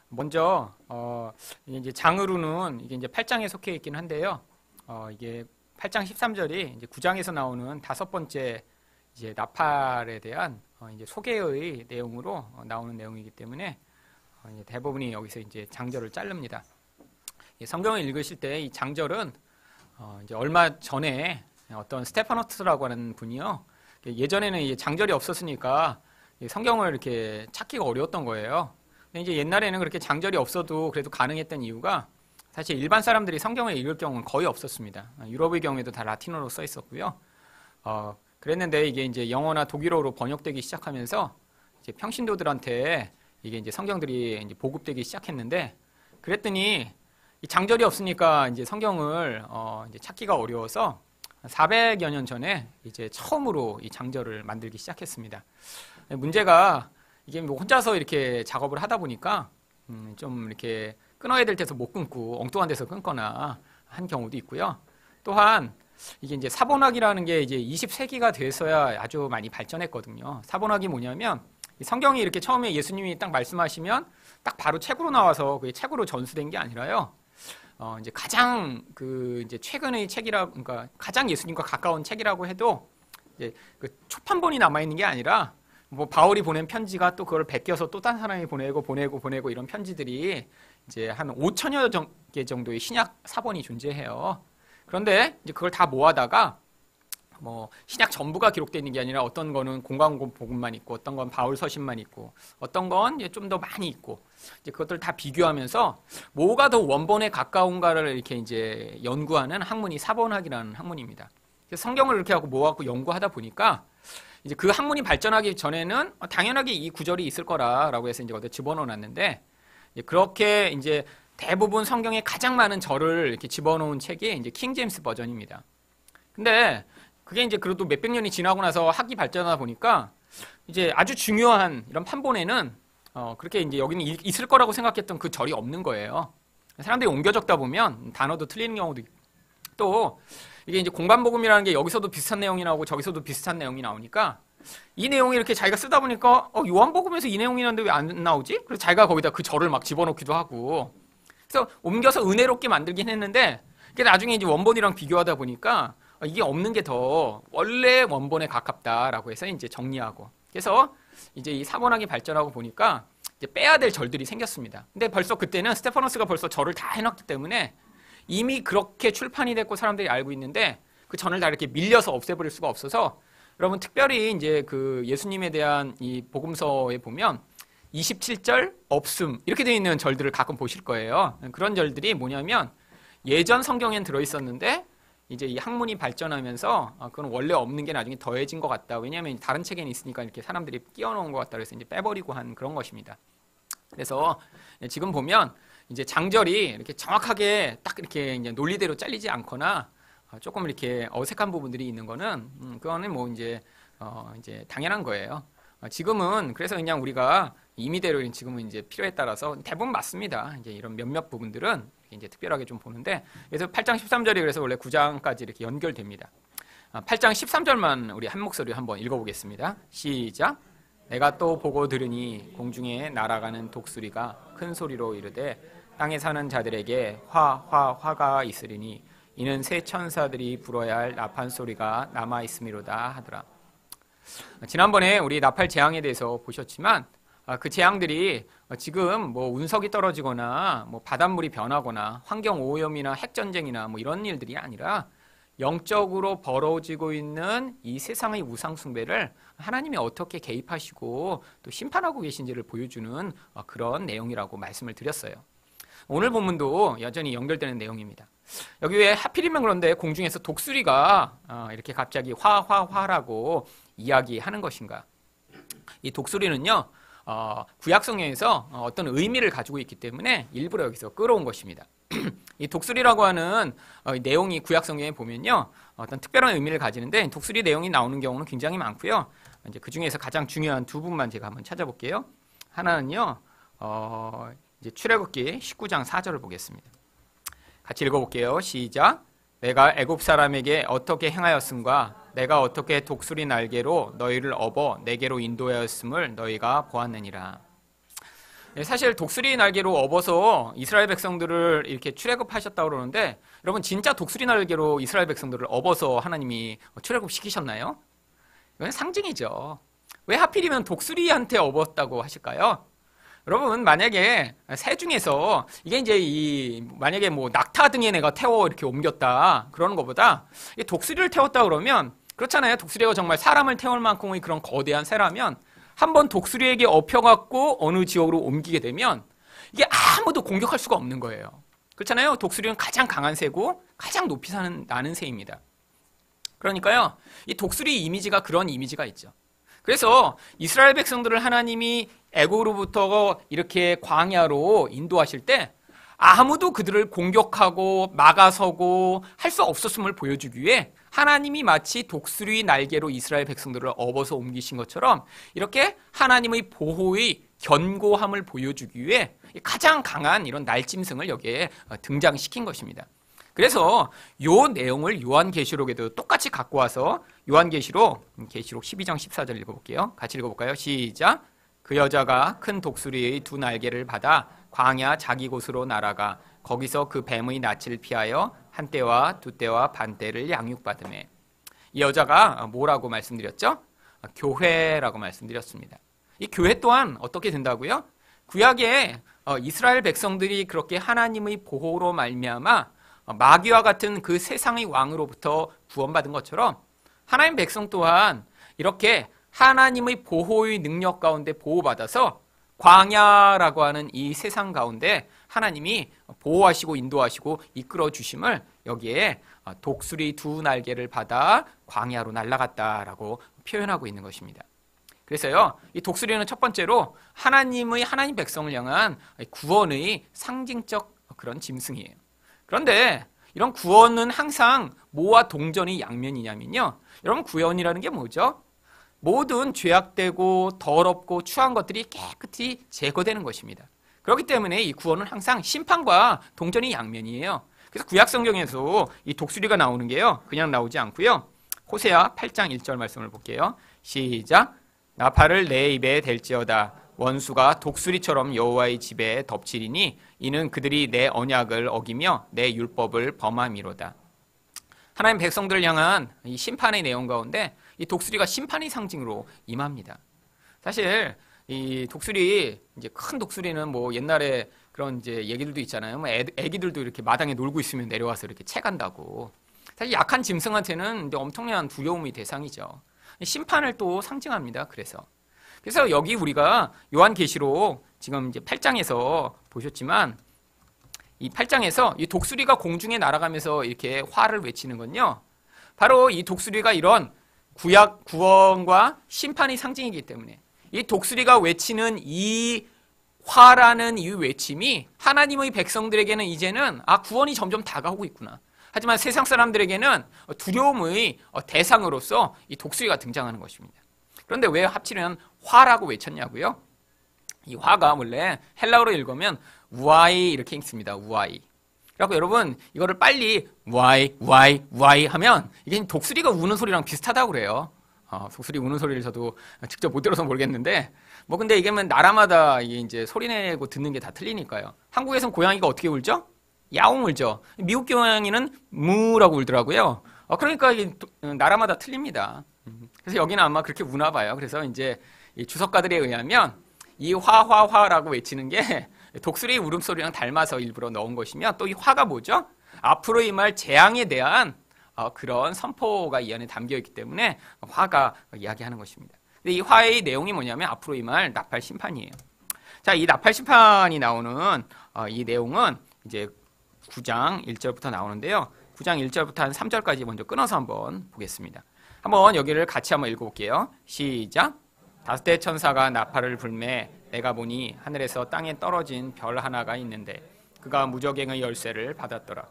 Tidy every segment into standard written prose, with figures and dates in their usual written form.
먼저 이제 장으로는 이게 이제 8장에 속해 있긴 한데요. 이게 8장 13절이 이제 9장에서 나오는 다섯 번째 이제 나팔에 대한 이제 소개의 내용으로 나오는 내용이기 때문에 이제 대부분이 여기서 이제 장절을 자릅니다. 성경을 읽으실 때 이 장절은 이제 얼마 전에 어떤 스테파노스라고 하는 분이요. 예전에는 이 장절이 없었으니까 성경을 이렇게 찾기가 어려웠던 거예요. 근데 이제 옛날에는 그렇게 장절이 없어도 그래도 가능했던 이유가 사실 일반 사람들이 성경을 읽을 경우는 거의 없었습니다. 유럽의 경우에도 다 라틴어로 써 있었고요. 그랬는데 이게 이제 영어나 독일어로 번역되기 시작하면서 이제 평신도들한테 이게 이제 성경들이 이제 보급되기 시작했는데 그랬더니 이 장절이 없으니까 이제 성경을 이제 찾기가 어려워서 400여 년 전에 이제 처음으로 이 장절을 만들기 시작했습니다. 문제가 이게 뭐 혼자서 이렇게 작업을 하다 보니까 좀 이렇게 끊어야 될 때서 못 끊고 엉뚱한 데서 끊거나 한 경우도 있고요. 또한 이게 이제 사본학이라는 게 이제 20세기가 돼서야 아주 많이 발전했거든요. 사본학이 뭐냐면 성경이 이렇게 처음에 예수님이 딱 말씀하시면 딱 바로 책으로 나와서 그게 책으로 전수된 게 아니라요. 이제 가장 이제 최근의 책이라, 그러니까 가장 예수님과 가까운 책이라고 해도 이제 그 초판본이 남아 있는 게 아니라 뭐 바울이 보낸 편지가 또 그걸 베껴서 또 다른 사람이 보내고 이런 편지들이 이제 한 5천여 개 정도의 신약 사본이 존재해요. 그런데 이제 그걸 다 모아다가 뭐 신약 전부가 기록되어 있는 게 아니라 어떤 거는 공관복음만 있고 어떤 건 바울 서신만 있고 어떤 건 좀 더 많이 있고 이제 그것들 다 비교하면서 뭐가 더 원본에 가까운가를 이렇게 이제 연구하는 학문이 사본학이라는 학문입니다. 그래서 성경을 이렇게 하고 모아갖고 연구하다 보니까 이제 그 학문이 발전하기 전에는 당연하게 이 구절이 있을 거라라고 해서 이제 거기다 집어넣어 놨는데 그렇게 이제 대부분 성경에 가장 많은 절을 이렇게 집어넣은 책이 이제 킹 제임스 버전입니다. 근데 그게 이제 그래도 몇백 년이 지나고 나서 학이 발전하다 보니까 이제 아주 중요한 이런 판본에는 그렇게 이제 여기는 있을 거라고 생각했던 그 절이 없는 거예요. 사람들이 옮겨 적다 보면 단어도 틀리는 경우도 있고 또 이게 이제 공관복음이라는 게 여기서도 비슷한 내용이 나오고 저기서도 비슷한 내용이 나오니까 이 내용이 이렇게 자기가 쓰다 보니까 요한복음에서 이 내용이 나오는데 왜 안 나오지? 그래서 자기가 거기다 그 절을 막 집어넣기도 하고 그래서 옮겨서 은혜롭게 만들긴 했는데 그게 나중에 이제 원본이랑 비교하다 보니까 이게 없는 게 더 원래 원본에 가깝다라고 해서 이제 정리하고 그래서 이제 이 사본학이 발전하고 보니까 이제 빼야 될 절들이 생겼습니다. 근데 벌써 그때는 스테파노스가 벌써 절을 다 해놨기 때문에 이미 그렇게 출판이 됐고 사람들이 알고 있는데 그 전을 다 이렇게 밀려서 없애버릴 수가 없어서 여러분 특별히 이제 그 예수님에 대한 이 복음서에 보면 27절 없음 이렇게 되어 있는 절들을 가끔 보실 거예요. 그런 절들이 뭐냐면 예전 성경엔 들어있었는데 이제 이 학문이 발전하면서 그건 원래 없는 게 나중에 더해진 것 같다. 왜냐하면 다른 책에는 있으니까 이렇게 사람들이 끼워놓은 것 같다. 그래서 이제 빼버리고 한 그런 것입니다. 그래서 지금 보면 이제 장절이 이렇게 정확하게 딱 이렇게 이제 논리대로 잘리지 않거나 조금 이렇게 어색한 부분들이 있는 거는 그거는 뭐 이제 당연한 거예요. 지금은 그래서 그냥 우리가 임의대로 지금은 이제 필요에 따라서 대부분 맞습니다. 이제 이런 몇몇 부분들은 이제 특별하게 좀 보는데 그래서 8장 13절이 그래서 원래 9장까지 이렇게 연결됩니다. 8장 13절만 우리 한 목소리로 한번 읽어보겠습니다. 시작. 내가 또 보고 들으니 공중에 날아가는 독수리가 큰 소리로 이르되 땅에 사는 자들에게 화가 있으리니 이는 새 천사들이 불어야 할 나팔 소리가 남아 있음이로다 하더라. 지난번에 우리 나팔 재앙에 대해서 보셨지만 그 재앙들이 지금 뭐 운석이 떨어지거나 뭐 바닷물이 변하거나 환경 오염이나 핵전쟁이나 뭐 이런 일들이 아니라 영적으로 벌어지고 있는 이 세상의 우상 숭배를 하나님이 어떻게 개입하시고 또 심판하고 계신지를 보여주는 그런 내용이라고 말씀을 드렸어요. 오늘 본문도 여전히 연결되는 내용입니다. 여기 왜 하필이면 그런데 공중에서 독수리가 이렇게 갑자기 화라고 이야기하는 것인가? 이 독수리는요, 구약성경에서 어떤 의미를 가지고 있기 때문에 일부러 여기서 끌어온 것입니다. 이 독수리라고 하는 내용이 구약성경에 보면요, 어떤 특별한 의미를 가지는데 독수리 내용이 나오는 경우는 굉장히 많고요. 이제 그 중에서 가장 중요한 두 분만 제가 한번 찾아볼게요. 하나는요, 이제 출애굽기 19장 4절을 보겠습니다. 같이 읽어볼게요. 시작. 내가 애굽 사람에게 어떻게 행하였음과 내가 어떻게 독수리 날개로 너희를 업어 내게로 인도하였음을 너희가 보았느니라. 사실 독수리 날개로 업어서 이스라엘 백성들을 이렇게 출애굽하셨다고 그러는데 여러분 진짜 독수리 날개로 이스라엘 백성들을 업어서 하나님이 출애굽시키셨나요? 이건 상징이죠. 왜 하필이면 독수리한테 업었다고 하실까요? 여러분 만약에 새 중에서 이게 이제 만약에 뭐 낙타 등에 내가 태워 이렇게 옮겼다 그러는 것보다 독수리를 태웠다 그러면 그렇잖아요. 독수리가 정말 사람을 태울 만큼의 그런 거대한 새라면 한번 독수리에게 업혀갖고 어느 지역으로 옮기게 되면 이게 아무도 공격할 수가 없는 거예요. 그렇잖아요. 독수리는 가장 강한 새고 가장 높이 나는 새입니다. 그러니까요. 이 독수리 이미지가 그런 이미지가 있죠. 그래서 이스라엘 백성들을 하나님이 애국으로부터 이렇게 광야로 인도하실 때 아무도 그들을 공격하고 막아서고 할 수 없었음을 보여주기 위해 하나님이 마치 독수리 날개로 이스라엘 백성들을 업어서 옮기신 것처럼 이렇게 하나님의 보호의 견고함을 보여주기 위해 가장 강한 이런 날짐승을 여기에 등장시킨 것입니다. 그래서 이 내용을 요한계시록에도 똑같이 갖고 와서 요한계시록 12장 14절 읽어볼게요. 같이 읽어볼까요? 시작. 그 여자가 큰 독수리의 두 날개를 받아 광야 자기 곳으로 날아가 거기서 그 뱀의 낯을 피하여 한 때와 두 때와 반 때를 양육받으매. 이 여자가 뭐라고 말씀드렸죠? 교회라고 말씀드렸습니다. 이 교회 또한 어떻게 된다고요? 구약에 이스라엘 백성들이 그렇게 하나님의 보호로 말미암아 마귀와 같은 그 세상의 왕으로부터 구원받은 것처럼 하나님 백성 또한 이렇게 하나님의 보호의 능력 가운데 보호받아서 광야라고 하는 이 세상 가운데 하나님이 보호하시고 인도하시고 이끌어 주심을 여기에 독수리 두 날개를 받아 광야로 날아갔다라고 표현하고 있는 것입니다. 그래서요, 이 독수리는 첫 번째로 하나님 백성을 향한 구원의 상징적 그런 짐승이에요. 그런데 이런 구원은 항상 뭐와 동전의 양면이냐면요. 여러분 구원이라는 게 뭐죠? 모든 죄악되고 더럽고 추한 것들이 깨끗이 제거되는 것입니다. 그렇기 때문에 이 구원은 항상 심판과 동전의 양면이에요. 그래서 구약 성경에서 이 독수리가 나오는 게요. 그냥 나오지 않고요. 호세아 8장 1절 말씀을 볼게요. 시작. 나팔을 내 입에 댈지어다. 원수가 독수리처럼 여호와의 집에 덮치리니 이는 그들이 내 언약을 어기며 내 율법을 범함이로다. 하나님 백성들을 향한 이 심판의 내용 가운데 이 독수리가 심판의 상징으로 임합니다. 사실 이 독수리 이제 큰 독수리는 뭐 옛날에 그런 이제 얘기들도 있잖아요. 뭐 애기들도 이렇게 마당에 놀고 있으면 내려와서 이렇게 채간다고. 사실 약한 짐승한테는 이제 엄청난 두려움의 대상이죠. 심판을 또 상징합니다. 그래서 여기 우리가 요한계시록 지금 이제 8장에서 보셨지만 이 8장에서 이 독수리가 공중에 날아가면서 이렇게 화를 외치는 건요. 바로 이 독수리가 이런 구약 구원과 심판의 상징이기 때문에 이 독수리가 외치는 이 화라는 이 외침이 하나님의 백성들에게는 이제는 구원이 점점 다가오고 있구나. 하지만 세상 사람들에게는 두려움의 대상으로서 이 독수리가 등장하는 것입니다. 그런데 왜 하필이면 화라고 외쳤냐고요? 이 화가 원래 헬라어로 읽으면 우아이 이렇게 읽습니다. 우아이. 그래서 여러분 이거를 빨리 우아이 하면 이게 독수리가 우는 소리랑 비슷하다고 그래요. 독수리 우는 소리를 저도 직접 못 들어서 모르겠는데 뭐 근데 이게 나라마다 이제 소리내고 듣는 게 다 틀리니까요. 한국에서는 고양이가 어떻게 울죠? 야옹 울죠. 미국 고양이는 무라고 울더라고요. 그러니까 이게 나라마다 틀립니다. 그래서 여기는 아마 그렇게 우나 봐요. 그래서 이제 이 주석가들에 의하면 이 화라고 외치는 게 독수리의 울음소리랑 닮아서 일부러 넣은 것이며 또 이 화가 뭐죠? 앞으로 임할 재앙에 대한 그런 선포가 이 안에 담겨 있기 때문에 화가 이야기하는 것입니다. 근데 이 화의 내용이 뭐냐면 앞으로 임할 나팔 심판이에요. 자, 이 나팔 심판이 나오는 이 내용은 이제 9장 1절부터 나오는데요. 9장 1절부터 한 3절까지 먼저 끊어서 한번 보겠습니다. 한번 여기를 같이 한번 읽어볼게요. 시작. 5대 천사가 나팔을 불매 내가 보니 하늘에서 땅에 떨어진 별 하나가 있는데 그가 무저갱의 열쇠를 받았더라.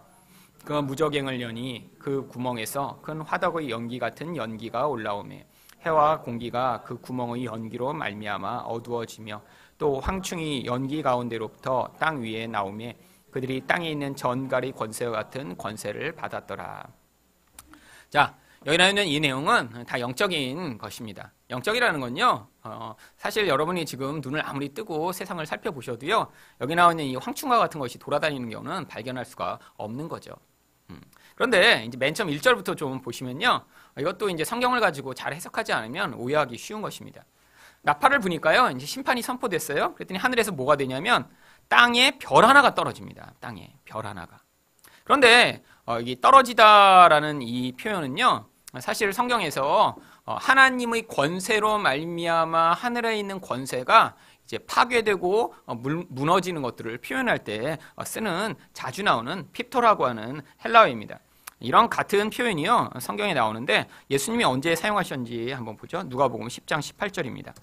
그 무저갱을 여니 그 구멍에서 큰 화덕의 연기 같은 연기가 올라오매 해와 공기가 그 구멍의 연기로 말미암아 어두워지며 또 황충이 연기 가운데로부터 땅 위에 나오매 그들이 땅에 있는 전갈의 권세와 같은 권세를 받았더라. 자, 여기 나오는 이 내용은 다 영적인 것입니다. 영적이라는 건요, 사실 여러분이 지금 눈을 아무리 뜨고 세상을 살펴보셔도요, 여기 나오는 이 황충과 같은 것이 돌아다니는 경우는 발견할 수가 없는 거죠. 그런데 이제 맨 처음 1절부터 좀 보시면요, 이것도 이제 성경을 가지고 잘 해석하지 않으면 오해하기 쉬운 것입니다. 나팔을 부니까요, 이제 심판이 선포됐어요. 그랬더니 하늘에서 뭐가 되냐면 땅에 별 하나가 떨어집니다. 땅에 별 하나가. 그런데 이 떨어지다라는 이 표현은요, 사실 성경에서 하나님의 권세로 말미암아 하늘에 있는 권세가 이제 파괴되고 무너지는 것들을 표현할 때 쓰는 자주 나오는 핍토라고 하는 헬라어입니다. 이런 같은 표현이요, 성경에 나오는데 예수님이 언제 사용하셨는지 한번 보죠. 누가복음 10장 18절입니다.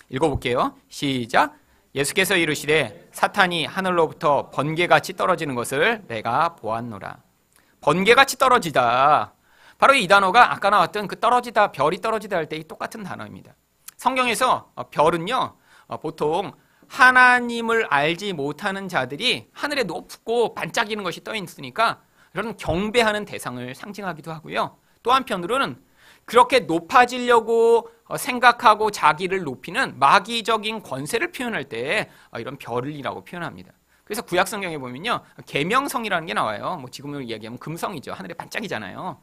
읽어볼게요. 시작. 예수께서 이르시되 사탄이 하늘로부터 번개같이 떨어지는 것을 내가 보았노라. 번개같이 떨어지다. 바로 이 단어가 아까 나왔던 그 떨어지다, 별이 떨어지다 할 때 똑같은 단어입니다. 성경에서 별은요, 보통 하나님을 알지 못하는 자들이 하늘에 높고 반짝이는 것이 떠 있으니까 이런 경배하는 대상을 상징하기도 하고요. 또 한편으로는 그렇게 높아지려고 생각하고 자기를 높이는 마귀적인 권세를 표현할 때 이런 별이라고 표현합니다. 그래서 구약 성경에 보면요, 계명성이라는 게 나와요. 뭐 지금으로 이야기하면 금성이죠. 하늘에 반짝이잖아요.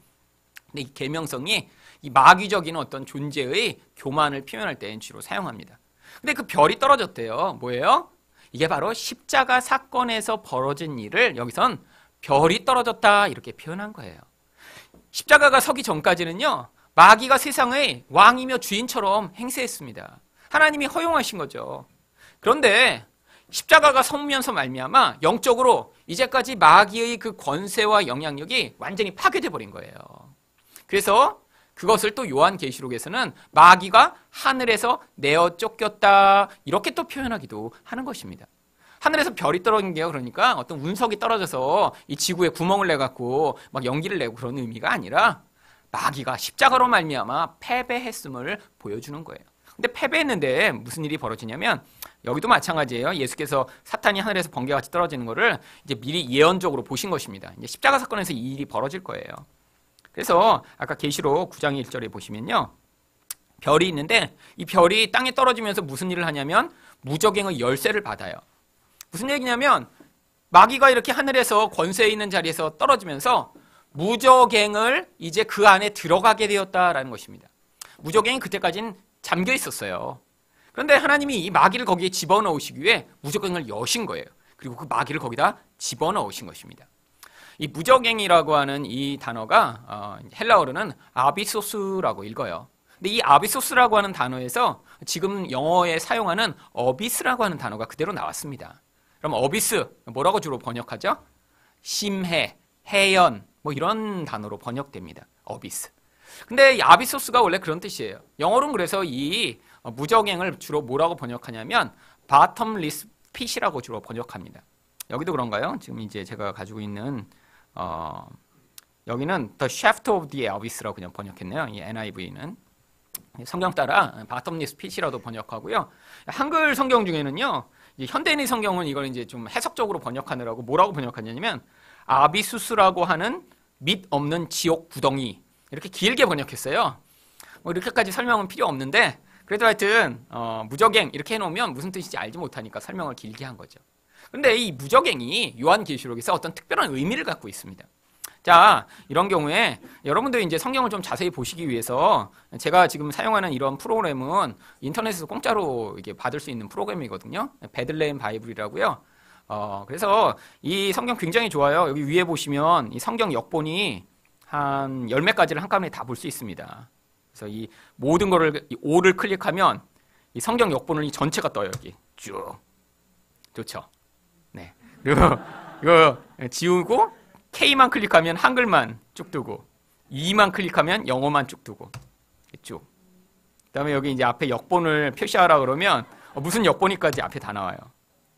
근데 이 계명성이 이 마귀적인 어떤 존재의 교만을 표현할 때 주로 사용합니다. 근데 그 별이 떨어졌대요. 뭐예요? 이게 바로 십자가 사건에서 벌어진 일을 여기선 별이 떨어졌다 이렇게 표현한 거예요. 십자가가 서기 전까지는요, 마귀가 세상의 왕이며 주인처럼 행세했습니다. 하나님이 허용하신 거죠. 그런데 십자가가 서면서 말미암아 영적으로 이제까지 마귀의 그 권세와 영향력이 완전히 파괴돼 버린 거예요. 그래서 그것을 또 요한계시록에서는 마귀가 하늘에서 내어 쫓겼다 이렇게 또 표현하기도 하는 것입니다. 하늘에서 별이 떨어진 게요, 그러니까 어떤 운석이 떨어져서 이 지구에 구멍을 내갖고 막 연기를 내고 그런 의미가 아니라 마귀가 십자가로 말미암아 패배했음을 보여주는 거예요. 근데 패배했는데 무슨 일이 벌어지냐면 여기도 마찬가지예요. 예수께서 사탄이 하늘에서 번개같이 떨어지는 거를 이제 미리 예언적으로 보신 것입니다. 이제 십자가 사건에서 이 일이 벌어질 거예요. 그래서 아까 계시록 9장 1절에 보시면요, 별이 있는데 이 별이 땅에 떨어지면서 무슨 일을 하냐면 무저갱의 열쇠를 받아요. 무슨 얘기냐면 마귀가 이렇게 하늘에서 권세에 있는 자리에서 떨어지면서 무저갱을 이제 그 안에 들어가게 되었다라는 것입니다. 무저갱이 그때까지는 잠겨 있었어요. 그런데 하나님이 이 마귀를 거기에 집어넣으시기 위해 무저갱을 여신 거예요. 그리고 그 마귀를 거기다 집어넣으신 것입니다. 이 무저갱이라고 하는 이 단어가 헬라어로는 아비소스라고 읽어요. 근데 이 아비소스라고 하는 단어에서 지금 영어에 사용하는 어비스라고 하는 단어가 그대로 나왔습니다. 그럼 어비스 뭐라고 주로 번역하죠? 심해, 해연 뭐 이런 단어로 번역됩니다. 어비스. 근데 이 아비소스가 원래 그런 뜻이에요. 영어로는 그래서 이 무저갱을 주로 뭐라고 번역하냐면 bottomless pit이라고 주로 번역합니다. 여기도 그런가요? 지금 이제 제가 가지고 있는 여기는 the shaft of the abyss라고 그냥 번역했네요. 이 NIV는 성경 따라 bottomless pit이라도 번역하고요. 한글 성경 중에는요, 현대인의 성경은 이걸 이제 좀 해석적으로 번역하느라고 뭐라고 번역하냐면 아비수스라고 하는 밑 없는 지옥 구덩이 이렇게 길게 번역했어요. 뭐 이렇게까지 설명은 필요 없는데 그래도 하여튼 무저갱 이렇게 해놓으면 무슨 뜻인지 알지 못하니까 설명을 길게 한 거죠. 근데 이 무저갱이 요한계시록에서 어떤 특별한 의미를 갖고 있습니다. 자, 이런 경우에 여러분들이 이제 성경을 좀 자세히 보시기 위해서 제가 지금 사용하는 이런 프로그램은 인터넷에서 공짜로 이게 받을 수 있는 프로그램이거든요. 베들레헴 바이블이라고요. 그래서 이 성경 굉장히 좋아요. 여기 위에 보시면 이 성경 역본이 한 열 몇 가지를 한꺼번에 다 볼 수 있습니다. 그래서 이 모든 거를 이 O를 클릭하면 이 성경 역본을 이 전체가 떠요. 여기 쭉. 좋죠. 네. 그리고 이거 지우고 K만 클릭하면 한글만 쭉 뜨고, E만 클릭하면 영어만 쭉 뜨고, 쭉. 그다음에 여기 이제 앞에 역본을 표시하라 그러면 무슨 역본이까지 앞에 다 나와요.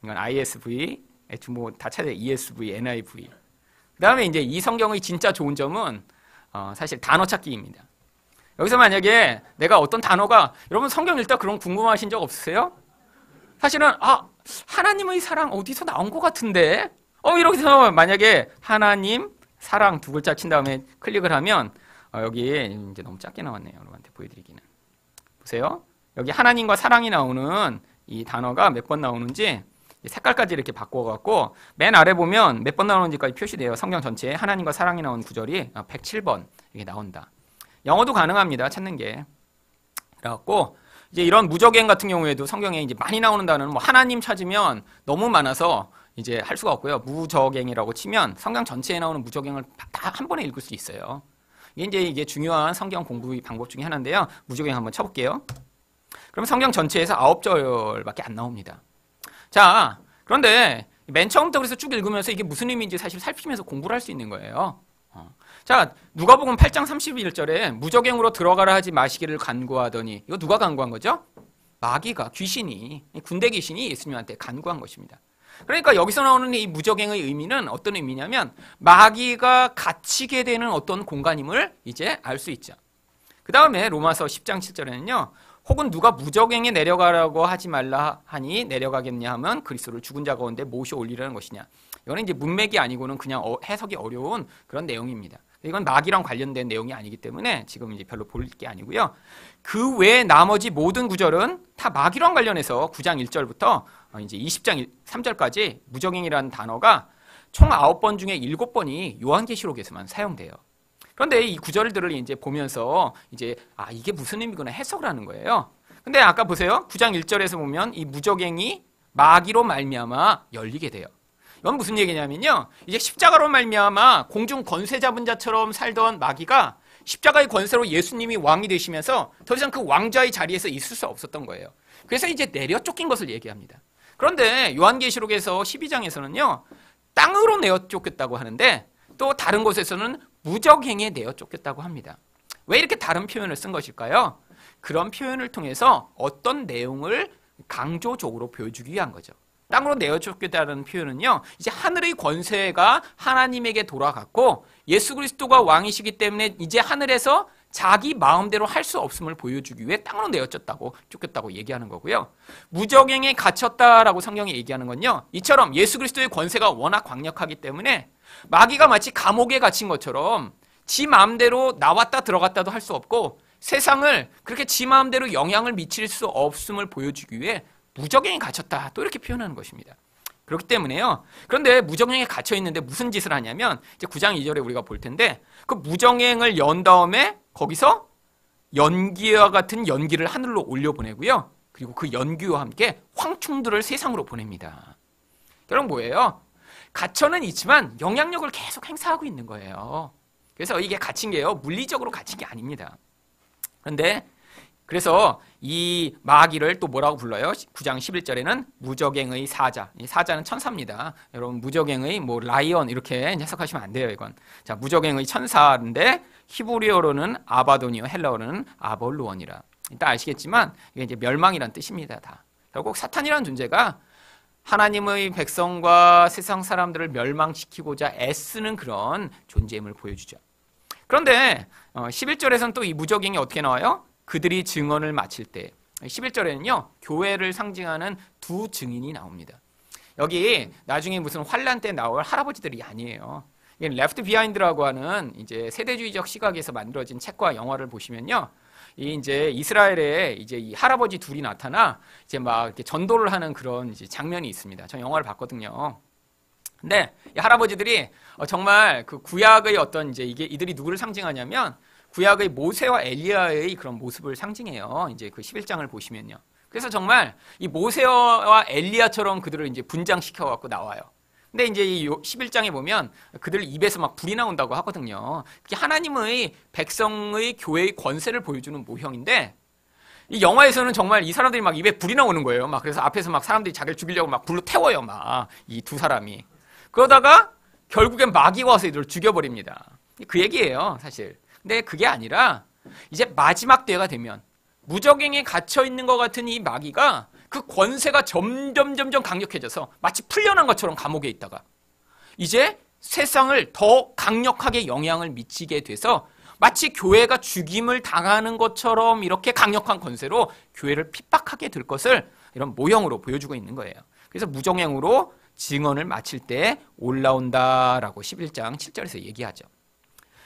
이건 ISV, 뭐 다 찾아요. ESV, NIV. 그다음에 이제 이 성경의 진짜 좋은 점은 사실 단어 찾기입니다. 여기서 만약에 내가 어떤 단어가, 여러분 성경 읽다 그런 궁금하신 적 없으세요? 사실은 하나님의 사랑 어디서 나온 것 같은데 이렇게 해서 만약에 하나님 사랑 두 글자 친 다음에 클릭을 하면 여기 이제 너무 작게 나왔네요. 여러분한테 보여드리기는. 보세요. 여기 하나님과 사랑이 나오는 이 단어가 몇 번 나오는지 색깔까지 이렇게 바꿔갖고 맨 아래 보면 몇 번 나오는지까지 표시돼요. 성경 전체에 하나님과 사랑이 나온 구절이 107번 이게 나온다. 영어도 가능합니다. 찾는 게. 그래갖고 이제 이런 무적행 같은 경우에도 성경에 이제 많이 나오는 단어는 뭐 하나님 찾으면 너무 많아서 이제 할 수가 없고요. 무적행이라고 치면 성경 전체에 나오는 무적행을 다 한 번에 읽을 수 있어요. 이게 중요한 성경 공부 방법 중에 하나인데요. 무적행 한번 쳐볼게요. 그럼 성경 전체에서 9절밖에 안 나옵니다. 자, 그런데 맨 처음부터 그래서 쭉 읽으면서 이게 무슨 의미인지 사실 살피면서 공부를 할 수 있는 거예요. 자, 누가복음 8장 31절에 무적행으로 들어가라 하지 마시기를 간구하더니 이거 누가 간구한 거죠? 마귀가, 귀신이, 군대 귀신이 예수님한테 간구한 것입니다. 그러니까 여기서 나오는 이 무적행의 의미는 어떤 의미냐면 마귀가 갇히게 되는 어떤 공간임을 이제 알 수 있죠. 그 다음에 로마서 10장 7절에는요. 혹은 누가 무적행에 내려가라고 하지 말라 하니 내려가겠냐 하면 그리스도를 죽은 자 가운데 모셔 올리라는 것이냐. 이거는 이제 문맥이 아니고는 그냥 해석이 어려운 그런 내용입니다. 이건 마귀랑 관련된 내용이 아니기 때문에 지금 이제 별로 볼 게 아니고요. 그 외에 나머지 모든 구절은 다 마귀랑 관련해서 9장 1절부터 이제 20장 3절까지 무적행이라는 단어가 총 9번 중에 7번이 요한계시록에서만 사용돼요. 그런데 이 구절들을 이제 보면서 이제 이게 무슨 의미구나 해석을 하는 거예요. 근데 아까 보세요. 9장 1절에서 보면 이 무적행이 마귀로 말미암아 열리게 돼요. 이건 무슨 얘기냐면요. 이제 십자가로 말미암아 공중 권세 잡은 자처럼 살던 마귀가 십자가의 권세로 예수님이 왕이 되시면서 더 이상 그 왕좌의 자리에서 있을 수 없었던 거예요. 그래서 이제 내려 쫓긴 것을 얘기합니다. 그런데 요한계시록에서 12장에서는요. 땅으로 내어 쫓겼다고 하는데 또 다른 곳에서는 무적행에 내어 쫓겼다고 합니다. 왜 이렇게 다른 표현을 쓴 것일까요? 그런 표현을 통해서 어떤 내용을 강조적으로 보여주기 위한 거죠. 땅으로 내어 쫓겼다는 표현은요. 이제 하늘의 권세가 하나님에게 돌아갔고 예수 그리스도가 왕이시기 때문에 이제 하늘에서 자기 마음대로 할 수 없음을 보여주기 위해 땅으로 내어 쫓겼다고 얘기하는 거고요. 무적행에 갇혔다라고 성경이 얘기하는 건요. 이처럼 예수 그리스도의 권세가 워낙 강력하기 때문에 마귀가 마치 감옥에 갇힌 것처럼 지 마음대로 나왔다 들어갔다도 할 수 없고 세상을 그렇게 지 마음대로 영향을 미칠 수 없음을 보여주기 위해 무적행에 갇혔다. 또 이렇게 표현하는 것입니다. 그렇기 때문에요. 그런데 무적행에 갇혀 있는데 무슨 짓을 하냐면 이제 9장 2절에 우리가 볼 텐데 그 무적행을 연 다음에 거기서 연기와 같은 연기를 하늘로 올려보내고요. 그리고 그 연기와 함께 황충들을 세상으로 보냅니다. 그럼 뭐예요? 갇혀는 있지만 영향력을 계속 행사하고 있는 거예요. 그래서 이게 갇힌 게요. 물리적으로 갇힌 게 아닙니다. 그런데 그래서 이 마귀를 또 뭐라고 불러요? 9장 11절에는 무적행의 사자. 이 사자는 천사입니다. 여러분 무적행의 뭐 라이언 이렇게 해석하시면 안 돼요, 이건. 자, 무적행의 천사인데 히브리어로는 아바돈이요, 헬라어로는 아볼루원이라. 일단 아시겠지만 이게 이제 멸망이란 뜻입니다, 다. 결국 사탄이라는 존재가 하나님의 백성과 세상 사람들을 멸망시키고자 애쓰는 그런 존재임을 보여주죠. 그런데 11절에서는 또 이 무적행이 어떻게 나와요? 그들이 증언을 마칠 때 11절에는요. 교회를 상징하는 두 증인이 나옵니다. 여기 나중에 무슨 환란 때 나올 할아버지들이 아니에요. 레프트 비하인드라고 하는 이제 세대주의적 시각에서 만들어진 책과 영화를 보시면요. 이제 이스라엘에 이제 이 할아버지 둘이 나타나 이제 막 이렇게 전도를 하는 그런 이제 장면이 있습니다. 저 영화를 봤거든요. 근데 이 할아버지들이 정말 그 구약의 어떤 이제 이들이 누구를 상징하냐면 구약의 모세와 엘리야의 그런 모습을 상징해요. 이제 그 11장을 보시면요. 그래서 정말 이 모세와 엘리야처럼 그들을 이제 분장시켜 갖고 나와요. 근데 이제 이 11장에 보면 그들 입에서 막 불이 나온다고 하거든요. 그게 하나님의 백성의 교회의 권세를 보여주는 모형인데 이 영화에서는 정말 이 사람들이 막 입에 불이 나오는 거예요. 막 그래서 앞에서 막 사람들이 자기를 죽이려고 막 불로 태워요. 막 이 두 사람이. 그러다가 결국엔 마귀가 와서 이들을 죽여버립니다. 그 얘기예요, 사실. 근데 그게 아니라 이제 마지막 때가 되면 무적행에 갇혀 있는 것 같은 이 마귀가 그 권세가 점점 강력해져서 마치 풀려난 것처럼 감옥에 있다가 이제 세상을 더 강력하게 영향을 미치게 돼서 마치 교회가 죽임을 당하는 것처럼 이렇게 강력한 권세로 교회를 핍박하게 될 것을 이런 모형으로 보여주고 있는 거예요. 그래서 무적행으로 증언을 마칠 때 올라온다라고 11장 7절에서 얘기하죠.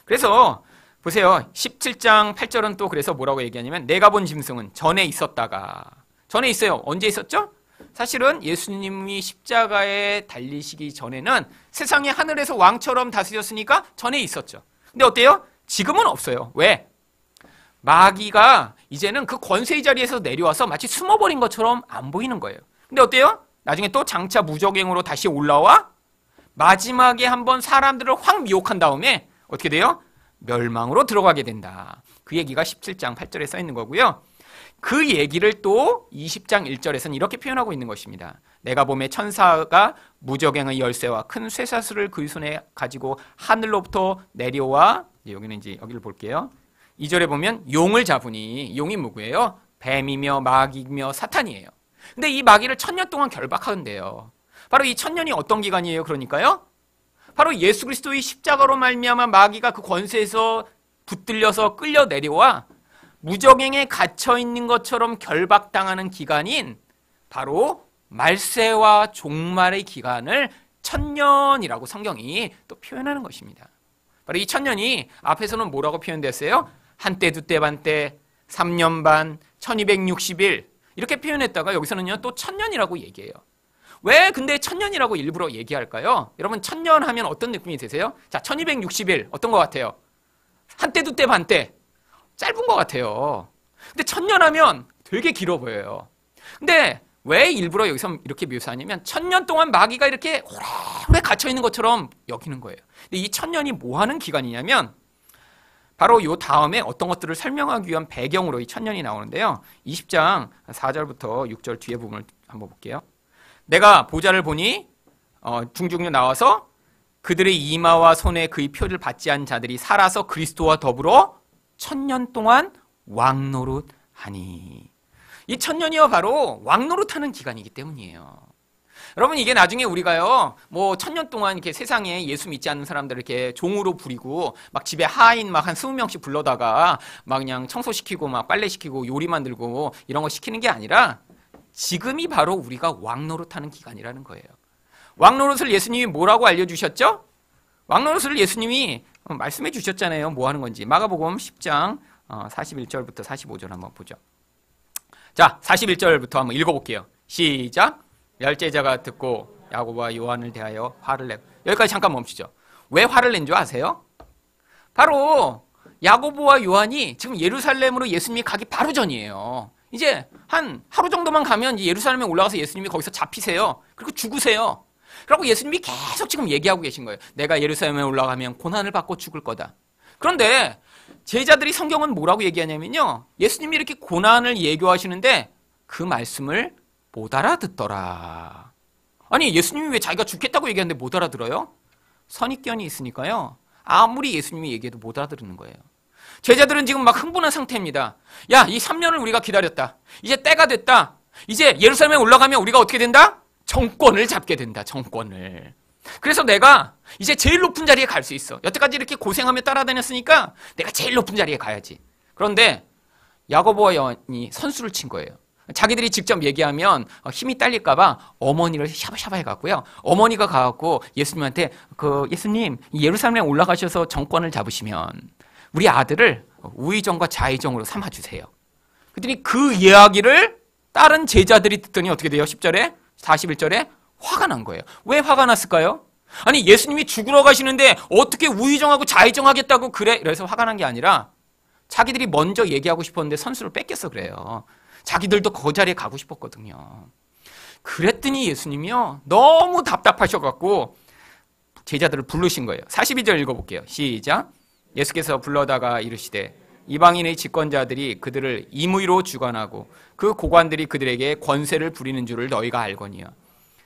그래서 보세요. 17장 8절은 또 그래서 뭐라고 얘기하냐면 내가 본 짐승은 전에 있었다가 전에 있어요. 언제 있었죠? 사실은 예수님이 십자가에 달리시기 전에는 세상의 하늘에서 왕처럼 다스렸으니까 전에 있었죠. 근데 어때요? 지금은 없어요. 왜? 마귀가 이제는 그 권세의 자리에서 내려와서 마치 숨어버린 것처럼 안 보이는 거예요. 근데 어때요? 나중에 또 장차 무적행으로 다시 올라와 마지막에 한번 사람들을 확 미혹한 다음에 어떻게 돼요? 멸망으로 들어가게 된다. 그 얘기가 17장 8절에 써 있는 거고요. 그 얘기를 또 20장 1절에서는 이렇게 표현하고 있는 것입니다. 내가 보매 천사가 무적행의 열쇠와 큰 쇠사슬을 그 손에 가지고 하늘로부터 내려와, 여기는 이제 여기를 볼게요. 2절에 보면 용을 잡으니, 용이 누구예요? 뱀이며 마귀며 사탄이에요. 근데 이 마귀를 1000년 동안 결박하는데요. 바로 이 1000년이 어떤 기간이에요? 그러니까요, 바로 예수 그리스도의 십자가로 말미암아 마귀가 그 권세에서 붙들려서 끌려 내려와 무적행에 갇혀 있는 것처럼 결박당하는 기간인 바로 말세와 종말의 기간을 1000년이라고 성경이 또 표현하는 것입니다. 바로 이 1000년이 앞에서는 뭐라고 표현됐어요? 한때, 두때, 반때, 3년 반, 1260일 이렇게 표현했다가 여기서는요 또 1000년이라고 얘기해요. 왜 근데 1000년이라고 일부러 얘기할까요? 여러분 1000년 하면 어떤 느낌이 드세요? 자, 1260일 어떤 것 같아요? 한때, 두때, 반때 짧은 것 같아요. 근데 1000년 하면 되게 길어 보여요. 근데 왜 일부러 여기서 이렇게 묘사하냐면 1000년 동안 마귀가 이렇게 오래 갇혀 있는 것처럼 여기는 거예요. 근데 이 1000년이 뭐 하는 기간이냐면 바로 요 다음에 어떤 것들을 설명하기 위한 배경으로 이 1000년이 나오는데요. 20장 4절부터 6절 뒤에 부분을 한번 볼게요. 내가 보좌를 보니 중중에 나와서 그들의 이마와 손에 그의 표를 받지 않은 자들이 살아서 그리스도와 더불어 1000년 동안 왕노릇하니. 이 1000년이요 바로 왕노릇하는 기간이기 때문이에요. 여러분 이게 나중에 우리가요 뭐 1000년 동안 이렇게 세상에 예수 믿지 않는 사람들을 이렇게 종으로 부리고 막 집에 하인 막 한 20명씩 불러다가 막 그냥 청소시키고 막 빨래시키고 요리 만들고 이런 거 시키는 게 아니라 지금이 바로 우리가 왕노릇하는 기간이라는 거예요. 왕노릇을 예수님이 뭐라고 알려주셨죠? 왕노릇을 예수님이 말씀해 주셨잖아요. 뭐 하는 건지. 마가복음 10장 41절부터 45절 한번 보죠. 자, 41절부터 한번 읽어볼게요. 시작. 열제자가 듣고 야고보와 요한을 대하여 화를 내고. 여기까지 잠깐 멈추죠. 왜 화를 낸 줄 아세요? 바로 야고보와 요한이 지금 예루살렘으로 예수님이 가기 바로 전이에요. 이제 한 하루 정도만 가면 예루살렘에 올라가서 예수님이 거기서 잡히세요. 그리고 죽으세요. 그리고 예수님이 계속 지금 얘기하고 계신 거예요. 내가 예루살렘에 올라가면 고난을 받고 죽을 거다. 그런데 제자들이 성경은 뭐라고 얘기하냐면요. 예수님이 이렇게 고난을 예고하시는데 그 말씀을 못 알아듣더라. 아니 예수님이 왜 자기가 죽겠다고 얘기하는데 못 알아들어요? 선입견이 있으니까요. 아무리 예수님이 얘기해도 못 알아듣는 거예요. 제자들은 지금 막 흥분한 상태입니다. 야, 이 3년을 우리가 기다렸다. 이제 때가 됐다. 이제 예루살렘에 올라가면 우리가 어떻게 된다? 정권을 잡게 된다. 정권을. 그래서 내가 이제 제일 높은 자리에 갈 수 있어. 여태까지 이렇게 고생하며 따라다녔으니까 내가 제일 높은 자리에 가야지. 그런데 야고보와 요한이 선수를 친 거예요. 자기들이 직접 얘기하면 힘이 딸릴까 봐 어머니를 샤바샤바 해갖고요. 어머니가 가갖고 예수님한테 예수님 예루살렘에 올라가셔서 정권을 잡으시면 우리 아들을 우의정과 좌의정으로 삼아주세요. 그랬더니 그 이야기를 다른 제자들이 듣더니 어떻게 돼요? 10절에 41절에 화가 난 거예요. 왜 화가 났을까요? 아니 예수님이 죽으러 가시는데 어떻게 우의정하고 좌의정하겠다고 그래? 그래서 화가 난 게 아니라 자기들이 먼저 얘기하고 싶었는데 선수를 뺏겼어 그래요. 자기들도 그 자리에 가고 싶었거든요. 그랬더니 예수님이요 너무 답답하셔갖고 제자들을 부르신 거예요. 42절 읽어볼게요. 시작. 예수께서 불러다가 이르시되 이방인의 집권자들이 그들을 임의로 주관하고 그 고관들이 그들에게 권세를 부리는 줄을 너희가 알거니와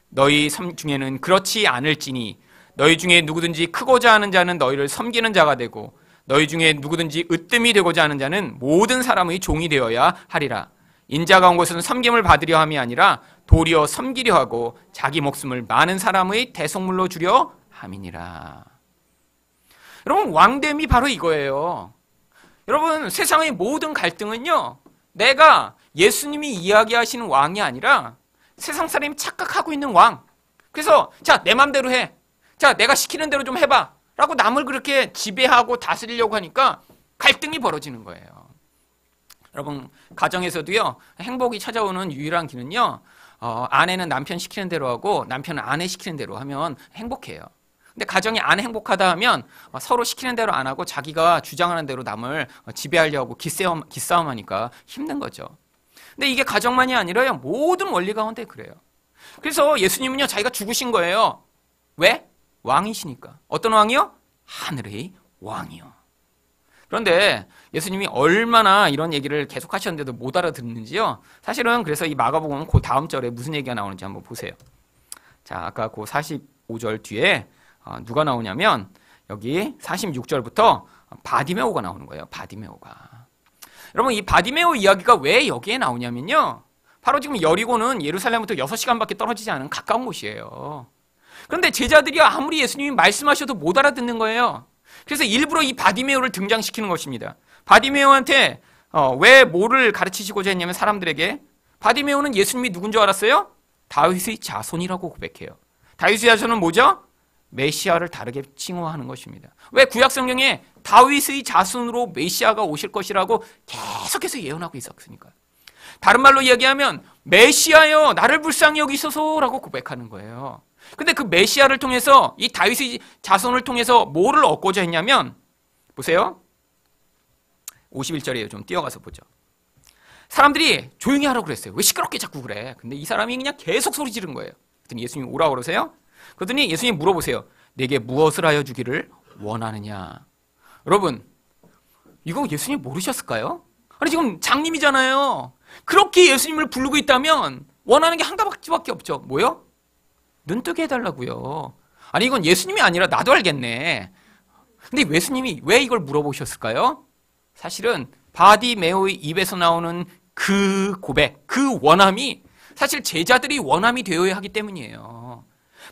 너희 삶 중에는 그렇지 않을지니 너희 중에 누구든지 크고자 하는 자는 너희를 섬기는 자가 되고 너희 중에 누구든지 으뜸이 되고자 하는 자는 모든 사람의 종이 되어야 하리라. 인자가 온 것은 섬김을 받으려 함이 아니라 도리어 섬기려 하고 자기 목숨을 많은 사람의 대속물로 주려 함이니라. 여러분 왕됨이 바로 이거예요. 여러분 세상의 모든 갈등은요 내가 예수님이 이야기하시는 왕이 아니라 세상 사람이 착각하고 있는 왕. 그래서 자 내 맘대로 해. 자 내가 시키는 대로 좀 해봐 라고 남을 그렇게 지배하고 다스리려고 하니까 갈등이 벌어지는 거예요. 여러분, 가정에서도요, 행복이 찾아오는 유일한 길은요, 아내는 남편 시키는 대로 하고 남편은 아내 시키는 대로 하면 행복해요. 근데 가정이 안 행복하다 하면 서로 시키는 대로 안 하고 자기가 주장하는 대로 남을 지배하려고 기싸움하니까 힘든 거죠. 근데 이게 가정만이 아니라요, 모든 원리 가운데 그래요. 그래서 예수님은요, 자기가 죽으신 거예요. 왜? 왕이시니까. 어떤 왕이요? 하늘의 왕이요. 그런데 예수님이 얼마나 이런 얘기를 계속 하셨는데도 못 알아듣는지요. 사실은 그래서 이 마가복음 그 다음 절에 무슨 얘기가 나오는지 한번 보세요. 자, 아까 그 45절 뒤에 누가 나오냐면 여기 46절부터 바디메오가 나오는 거예요. 바디메오가. 여러분, 이 바디메오 이야기가 왜 여기에 나오냐면요, 바로 지금 여리고는 예루살렘부터 6시간밖에 떨어지지 않은 가까운 곳이에요. 그런데 제자들이 아무리 예수님이 말씀하셔도 못 알아듣는 거예요. 그래서 일부러 이 바디메오를 등장시키는 것입니다. 바디메오한테 왜 뭐를 가르치시고자 했냐면 사람들에게, 바디메오는 예수님이 누군 줄 알았어요? 다윗의 자손이라고 고백해요. 다윗의 자손은 뭐죠? 메시아를 다르게 칭호하는 것입니다. 왜? 구약 성경에 다윗의 자손으로 메시아가 오실 것이라고 계속해서 예언하고 있었으니까. 다른 말로 이야기하면 메시아여 나를 불쌍히 여기소서라고 고백하는 거예요. 근데 그 메시아를 통해서, 이 다윗의 자손을 통해서 뭐를 얻고자 했냐면, 보세요. 51절이에요. 좀 뛰어가서 보죠. 사람들이 조용히 하라고 그랬어요. 왜 시끄럽게 자꾸 그래? 근데 이 사람이 그냥 계속 소리 지른 거예요. 그랬더니 예수님이 오라고 그러세요. 그러더니 예수님이 물어보세요. 내게 무엇을 하여 주기를 원하느냐? 여러분, 이거 예수님 모르셨을까요? 아니, 지금 장님이잖아요. 그렇게 예수님을 부르고 있다면 원하는 게 한 가지밖에 없죠. 뭐요? 눈 뜨게 해달라고요. 아니, 이건 예수님이 아니라 나도 알겠네. 근데 예수님이 왜 이걸 물어보셨을까요? 사실은 바디메오의 입에서 나오는 그 고백, 그 원함이 사실 제자들이 원함이 되어야 하기 때문이에요.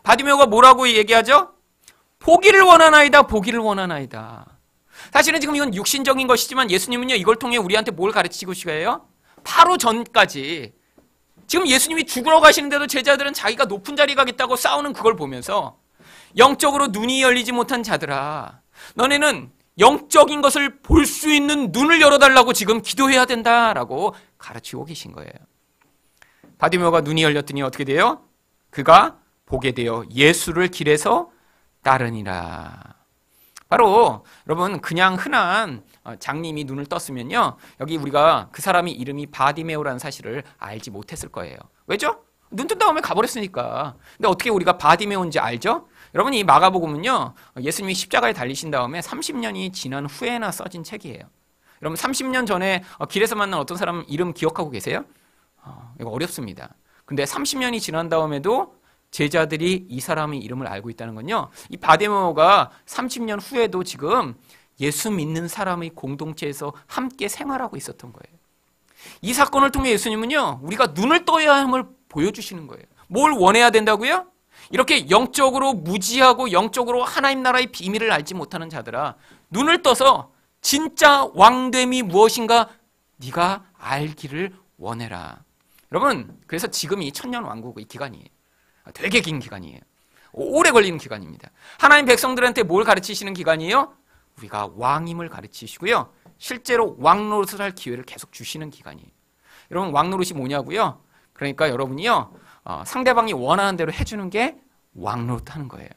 바디메오가 뭐라고 얘기하죠? 보기를 원하나이다, 보기를 원하나이다. 사실은 지금 이건 육신적인 것이지만 예수님은요, 이걸 통해 우리한테 뭘 가르치고 싶어요? 바로 전까지 지금 예수님이 죽으러 가시는데도 제자들은 자기가 높은 자리에 가겠다고 싸우는 그걸 보면서, 영적으로 눈이 열리지 못한 자들아, 너네는 영적인 것을 볼 수 있는 눈을 열어달라고 지금 기도해야 된다라고 가르치고 계신 거예요. 바디메오가 눈이 열렸더니 어떻게 돼요? 그가 보게 되어 예수를 길에서 따르니라. 바로 여러분, 그냥 흔한 장님이 눈을 떴으면요, 여기 우리가 그 사람이 이름이 바디메오라는 사실을 알지 못했을 거예요. 왜죠? 눈 뜬 다음에 가버렸으니까. 근데 어떻게 우리가 바디메오인지 알죠? 여러분, 이 마가복음은요, 예수님이 십자가에 달리신 다음에 30년이 지난 후에나 써진 책이에요. 여러분, 30년 전에 길에서 만난 어떤 사람 이름 기억하고 계세요? 이거 어렵습니다. 근데 30년이 지난 다음에도 제자들이 이 사람의 이름을 알고 있다는 건요, 이 바디메오가 30년 후에도 지금 예수 믿는 사람의 공동체에서 함께 생활하고 있었던 거예요. 이 사건을 통해 예수님은요, 우리가 눈을 떠야 함을 보여주시는 거예요. 뭘 원해야 된다고요? 이렇게 영적으로 무지하고 영적으로 하나님 나라의 비밀을 알지 못하는 자들아, 눈을 떠서 진짜 왕됨이 무엇인가 네가 알기를 원해라. 여러분, 그래서 지금이 천년왕국의 기간이에요. 되게 긴 기간이에요. 오래 걸리는 기간입니다. 하나님 백성들한테 뭘 가르치시는 기간이에요? 우리가 왕임을 가르치시고요, 실제로 왕노릇을 할 기회를 계속 주시는 기간이에요. 여러분, 왕노릇이 뭐냐고요? 그러니까 여러분이요, 상대방이 원하는 대로 해주는 게 왕노릇 하는 거예요.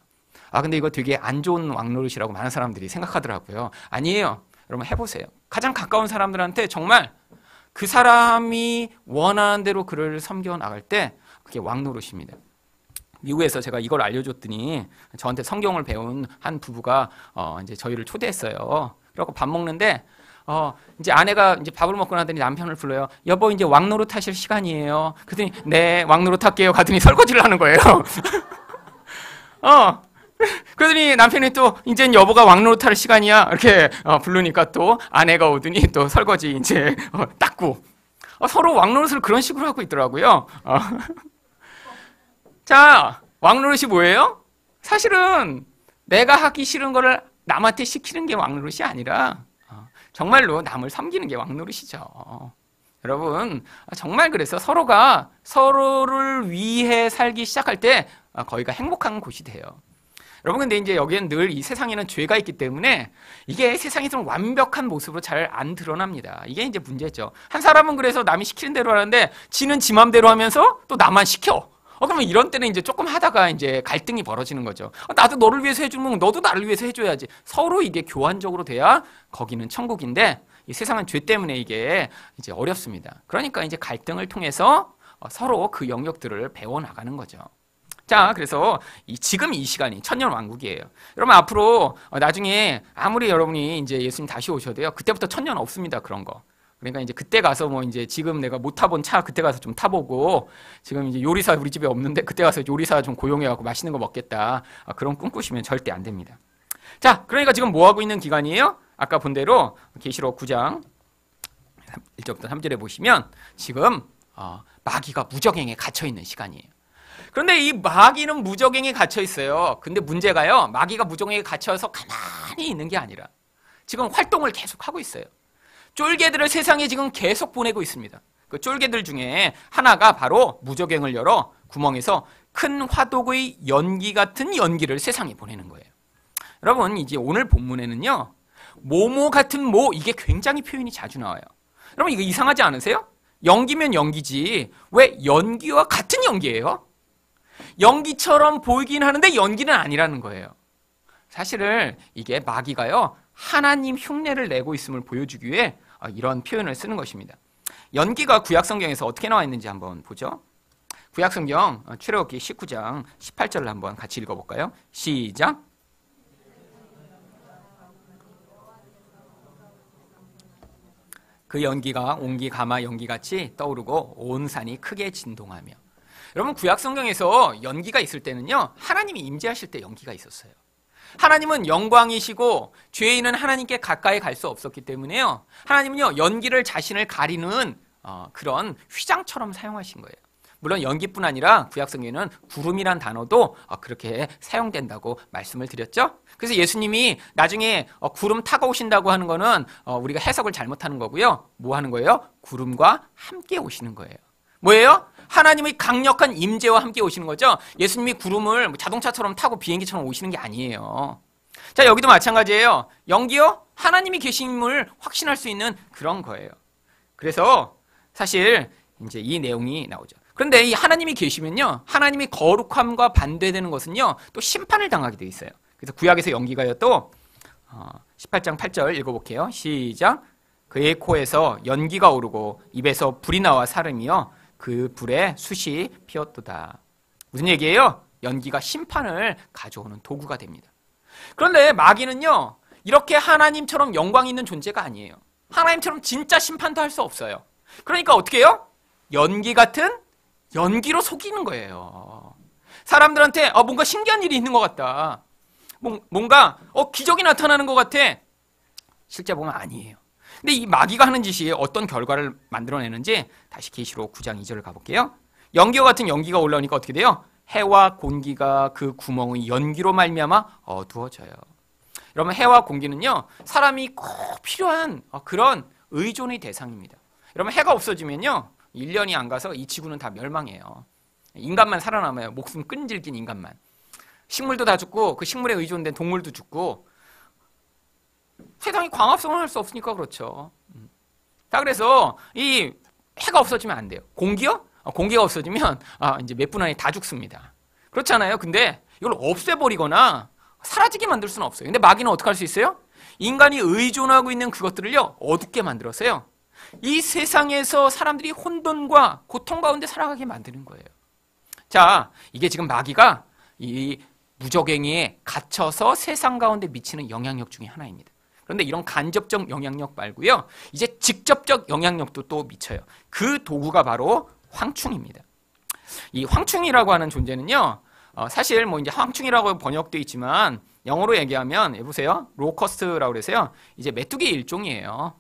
근데 이거 되게 안 좋은 왕노릇이라고 많은 사람들이 생각하더라고요. 아니에요. 여러분, 해보세요. 가장 가까운 사람들한테 정말 그 사람이 원하는 대로 그를 섬겨 나갈 때 그게 왕노릇입니다. 미국에서 제가 이걸 알려줬더니 저한테 성경을 배운 한 부부가 이제 저희를 초대했어요. 그래갖고 밥 먹는데 이제 아내가 이제 밥을 먹고 나더니 남편을 불러요. 여보, 이제 왕노릇 하실 시간이에요. 그랬더니 네, 왕노릇 할게요. 가더니 설거지를 하는 거예요. 그러더니 남편이 또 이젠 여보가 왕노릇 할 시간이야 이렇게 부르니까 또 아내가 오더니 또 설거지 이제 닦고, 서로 왕노릇을 그런 식으로 하고 있더라고요. 자, 왕노릇이 뭐예요? 사실은 내가 하기 싫은 거를 남한테 시키는 게 왕노릇이 아니라 정말로 남을 섬기는 게 왕노릇이죠. 여러분, 정말 그래서 서로가 서로를 위해 살기 시작할 때 거기가 행복한 곳이 돼요. 여러분 근데 이제 여기는 늘 이 세상에는 죄가 있기 때문에 이게 세상에서는 완벽한 모습으로 잘 안 드러납니다. 이게 이제 문제죠. 한 사람은 그래서 남이 시키는 대로 하는데 지는 지 맘대로 하면서 또 나만 시켜. 그러면 이런 때는 이제 조금 하다가 이제 갈등이 벌어지는 거죠. 나도 너를 위해서 해주면 너도 나를 위해서 해줘야지. 서로 이게 교환적으로 돼야 거기는 천국인데 이 세상은 죄 때문에 이게 이제 어렵습니다. 그러니까 이제 갈등을 통해서 서로 그 영역들을 배워나가는 거죠. 자, 그래서 지금 이 시간이 천년왕국이에요. 여러분 앞으로 나중에 아무리 여러분이 이제 예수님 다시 오셔도요, 그때부터 천년 없습니다. 그런 거. 그러니까 이제 그때 가서 뭐 이제 지금 내가 못 타본 차 그때 가서 좀 타보고 지금 이제 요리사 우리 집에 없는데 그때 가서 요리사 좀 고용해갖고 맛있는 거 먹겠다. 그런 꿈 꾸시면 절대 안 됩니다. 자, 그러니까 지금 뭐 하고 있는 기간이에요? 아까 본 대로 계시록 9장 1절부터 3절에 보시면 지금 마귀가 무적행에 갇혀 있는 시간이에요. 그런데 이 마귀는 무적행에 갇혀 있어요. 근데 문제가요, 마귀가 무적행에 갇혀서 가만히 있는 게 아니라 지금 활동을 계속 하고 있어요. 쫄개들을 세상에 지금 계속 보내고 있습니다. 그 쫄개들 중에 하나가 바로 무적행을 열어 구멍에서 큰 화독의 연기 같은 연기를 세상에 보내는 거예요. 여러분 이제 오늘 본문에는요, 모모 같은 모, 이게 굉장히 표현이 자주 나와요. 여러분 이거 이상하지 않으세요? 연기면 연기지 왜 연기와 같은 연기예요? 연기처럼 보이긴 하는데 연기는 아니라는 거예요. 사실은 이게 마귀가요, 하나님 흉내를 내고 있음을 보여주기 위해 이런 표현을 쓰는 것입니다. 연기가 구약성경에서 어떻게 나와 있는지 한번 보죠. 구약성경 출애굽기 19장 18절을 한번 같이 읽어볼까요? 시작. 그 연기가 옹기 가마 연기같이 떠오르고 온 산이 크게 진동하며. 여러분 구약성경에서 연기가 있을 때는요, 하나님이 임재하실 때 연기가 있었어요. 하나님은 영광이시고 죄인은 하나님께 가까이 갈 수 없었기 때문에요, 하나님은요 연기를 자신을 가리는 그런 휘장처럼 사용하신 거예요. 물론 연기뿐 아니라 구약성경에는 구름이란 단어도 그렇게 사용된다고 말씀을 드렸죠. 그래서 예수님이 나중에 구름 타고 오신다고 하는 거는 우리가 해석을 잘못하는 거고요. 뭐 하는 거예요? 구름과 함께 오시는 거예요. 뭐예요? 하나님의 강력한 임재와 함께 오시는 거죠. 예수님이 구름을 자동차처럼 타고 비행기처럼 오시는 게 아니에요. 자, 여기도 마찬가지예요. 연기요? 하나님이 계심을 확신할 수 있는 그런 거예요. 그래서 사실 이제 이 내용이 나오죠. 그런데 이 하나님이 계시면요, 하나님이 거룩함과 반대되는 것은요, 또 심판을 당하게 돼 있어요. 그래서 구약에서 연기가요, 또 18장 8절 읽어볼게요. 시작. 그의 코에서 연기가 오르고 입에서 불이 나와 사름이요 그 불에 숯이 피었도다. 무슨 얘기예요? 연기가 심판을 가져오는 도구가 됩니다. 그런데 마귀는요, 이렇게 하나님처럼 영광 있는 존재가 아니에요. 하나님처럼 진짜 심판도 할 수 없어요. 그러니까 어떻게 해요? 연기 같은 연기로 속이는 거예요. 사람들한테 뭔가 신기한 일이 있는 것 같다, 뭔가 기적이 나타나는 것 같아. 실제 보면 아니에요. 근데 이 마귀가 하는 짓이 어떤 결과를 만들어내는지 다시 계시록 9장 2절을 가볼게요. 연기와 같은 연기가 올라오니까 어떻게 돼요? 해와 공기가 그 구멍의 연기로 말미암아 어두워져요. 여러분 해와 공기는요, 사람이 꼭 필요한 그런 의존의 대상입니다. 여러분 해가 없어지면요, 1년이 안 가서 이 지구는 다 멸망해요. 인간만 살아남아요. 목숨 끈질긴 인간만. 식물도 다 죽고 그 식물에 의존된 동물도 죽고, 세상이 광합성을 할 수 없으니까 그렇죠. 자, 그래서 이 해가 없어지면 안 돼요. 공기요? 공기가 없어지면 이제 몇 분 안에 다 죽습니다. 그렇잖아요. 근데 이걸 없애버리거나 사라지게 만들 수는 없어요. 근데 마귀는 어떻게 할 수 있어요? 인간이 의존하고 있는 그것들을요, 어둡게 만들어서요, 이 세상에서 사람들이 혼돈과 고통 가운데 살아가게 만드는 거예요. 자, 이게 지금 마귀가 이 무적행위에 갇혀서 세상 가운데 미치는 영향력 중에 하나입니다. 그런데 이런 간접적 영향력 말고요, 이제 직접적 영향력도 또 미쳐요. 그 도구가 바로 황충입니다. 이 황충이라고 하는 존재는요, 사실 뭐 이제 황충이라고 번역되어 있지만 영어로 얘기하면 보세요, 로커스트라고 그래서요, 이제 메뚜기 일종이에요.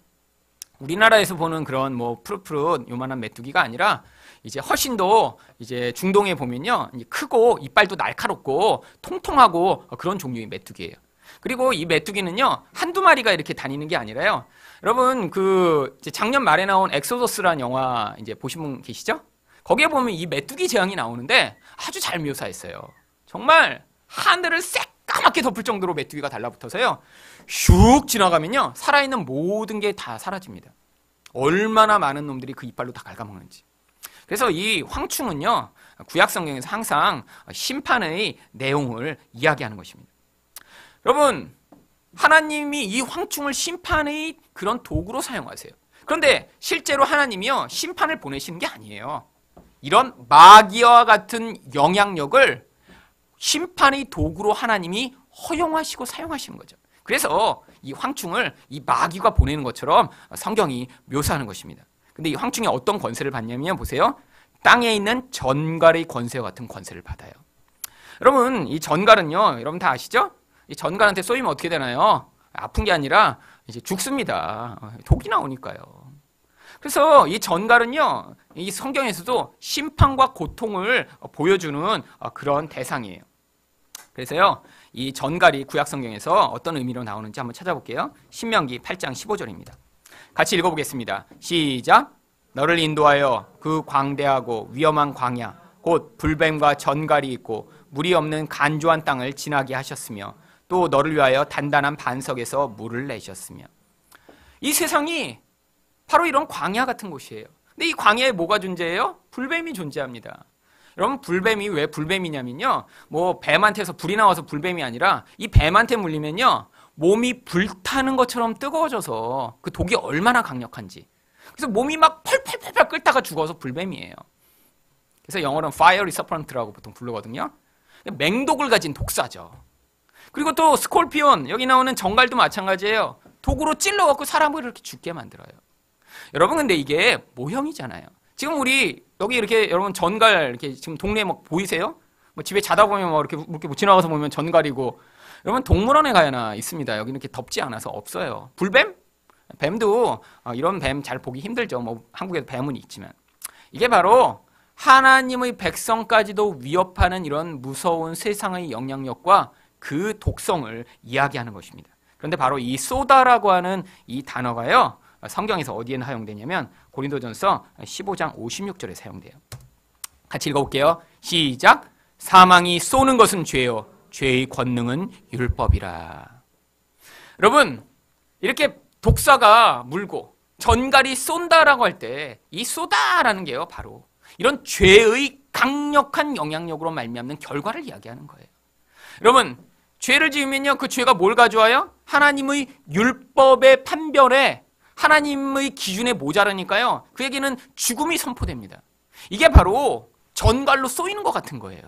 우리나라에서 보는 그런 뭐 푸릇푸릇 요만한 메뚜기가 아니라 이제 훨씬 더 이제 중동에 보면요, 크고 이빨도 날카롭고 통통하고 그런 종류의 메뚜기예요. 그리고 이 메뚜기는요, 한두 마리가 이렇게 다니는 게 아니라요, 여러분 그 작년 말에 나온 엑소더스라는 영화 이제 보신 분 계시죠? 거기에 보면 이 메뚜기 재앙이 나오는데 아주 잘 묘사했어요. 정말 하늘을 까맣게 덮을 정도로 메뚜기가 달라붙어서요. 슉 지나가면요. 살아있는 모든 게 다 사라집니다. 얼마나 많은 놈들이 그 이빨로 다 갉아먹는지. 그래서 이 황충은요. 구약 성경에서 항상 심판의 내용을 이야기하는 것입니다. 여러분, 하나님이 이 황충을 심판의 그런 도구로 사용하세요. 그런데 실제로 하나님이요. 심판을 보내시는 게 아니에요. 이런 마귀와 같은 영향력을 심판의 도구로 하나님이 허용하시고 사용하시는 거죠. 그래서 이 황충을 이 마귀가 보내는 것처럼 성경이 묘사하는 것입니다. 근데 이 황충이 어떤 권세를 받냐면 보세요. 땅에 있는 전갈의 권세와 같은 권세를 받아요. 여러분, 이 전갈은요. 여러분 다 아시죠? 이 전갈한테 쏘이면 어떻게 되나요? 아픈 게 아니라 이제 죽습니다. 독이 나오니까요. 그래서 이 전갈은요. 이 성경에서도 심판과 고통을 보여주는 그런 대상이에요. 그래서요. 이 전갈이 구약 성경에서 어떤 의미로 나오는지 한번 찾아볼게요. 신명기 8장 15절입니다. 같이 읽어보겠습니다. 시작. 너를 인도하여 그 광대하고 위험한 광야 곧 불뱀과 전갈이 있고 물이 없는 간조한 땅을 지나게 하셨으며 또 너를 위하여 단단한 반석에서 물을 내셨으며. 이 세상이 바로 이런 광야 같은 곳이에요. 근데 이 광야에 뭐가 존재해요? 불뱀이 존재합니다. 여러분, 불뱀이 왜 불뱀이냐면요. 뭐 뱀한테서 불이 나와서 불뱀이 아니라 이 뱀한테 물리면요. 몸이 불타는 것처럼 뜨거워져서 그 독이 얼마나 강력한지. 그래서 몸이 막 펄펄펄펄 끓다가 죽어서 불뱀이에요. 그래서 영어로는 fiery serpent라고 보통 부르거든요. 맹독을 가진 독사죠. 그리고 또 스콜피온, 여기 나오는 정갈도 마찬가지예요. 독으로 찔러갖고 사람을 이렇게 죽게 만들어요. 여러분, 근데 이게 모형이잖아요. 지금 우리 여기 이렇게 여러분 전갈 이렇게 지금 동네에 막 보이세요? 뭐 집에 자다 보면 뭐 이렇게 지나가서 보면 전갈이고. 여러분, 동물원에 가야나 있습니다. 여기 이렇게 덥지 않아서 없어요. 불뱀? 뱀도 이런 뱀 잘 보기 힘들죠. 뭐 한국에도 뱀은 있지만. 이게 바로 하나님의 백성까지도 위협하는 이런 무서운 세상의 영향력과 그 독성을 이야기하는 것입니다. 그런데 바로 이 쏘다라고 하는 이 단어가요. 성경에서 어디에 사용되냐면 고린도전서 15장 56절에 사용돼요. 같이 읽어볼게요. 시작. 사망이 쏘는 것은 죄요 죄의 권능은 율법이라. 여러분, 이렇게 독사가 물고 전갈이 쏜다라고 할 때 이 쏘다라는 게요. 바로 이런 죄의 강력한 영향력으로 말미암는 결과를 이야기하는 거예요. 여러분, 죄를 지으면요. 그 죄가 뭘 가져와요? 하나님의 율법의 판별에 하나님의 기준에 모자라니까요. 그에게는 죽음이 선포됩니다. 이게 바로 전갈로 쏘이는 것 같은 거예요.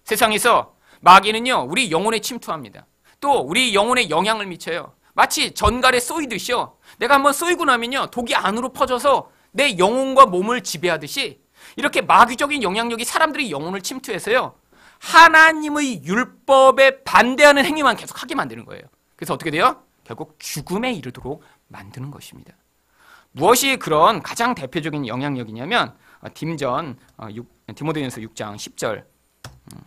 세상에서 마귀는요. 우리 영혼에 침투합니다. 또 우리 영혼에 영향을 미쳐요. 마치 전갈에 쏘이듯이요. 내가 한번 쏘이고 나면요. 독이 안으로 퍼져서 내 영혼과 몸을 지배하듯이 이렇게 마귀적인 영향력이 사람들의 영혼을 침투해서요. 하나님의 율법에 반대하는 행위만 계속 하게 만드는 거예요. 그래서 어떻게 돼요? 결국 죽음에 이르도록 만드는 것입니다. 무엇이 그런 가장 대표적인 영향력이냐면 디모데전서 6장 10절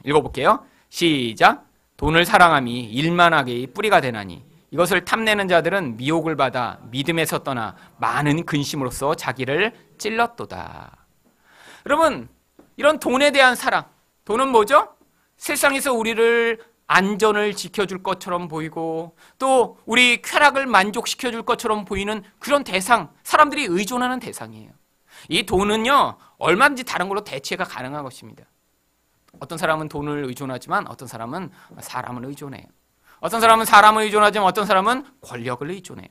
읽어볼게요. 시작. 돈을 사랑함이 일만하게 뿌리가 되나니 이것을 탐내는 자들은 미혹을 받아 믿음에서 떠나 많은 근심으로써 자기를 찔렀도다. 여러분, 이런 돈에 대한 사랑, 돈은 뭐죠? 세상에서 우리를 안전을 지켜줄 것처럼 보이고 또 우리 쾌락을 만족시켜줄 것처럼 보이는 그런 대상, 사람들이 의존하는 대상이에요. 이 돈은요, 얼마든지 다른 걸로 대체가 가능한 것입니다. 어떤 사람은 돈을 의존하지만 어떤 사람은 사람을 의존해요. 어떤 사람은 사람을 의존하지만 어떤 사람은 권력을 의존해요.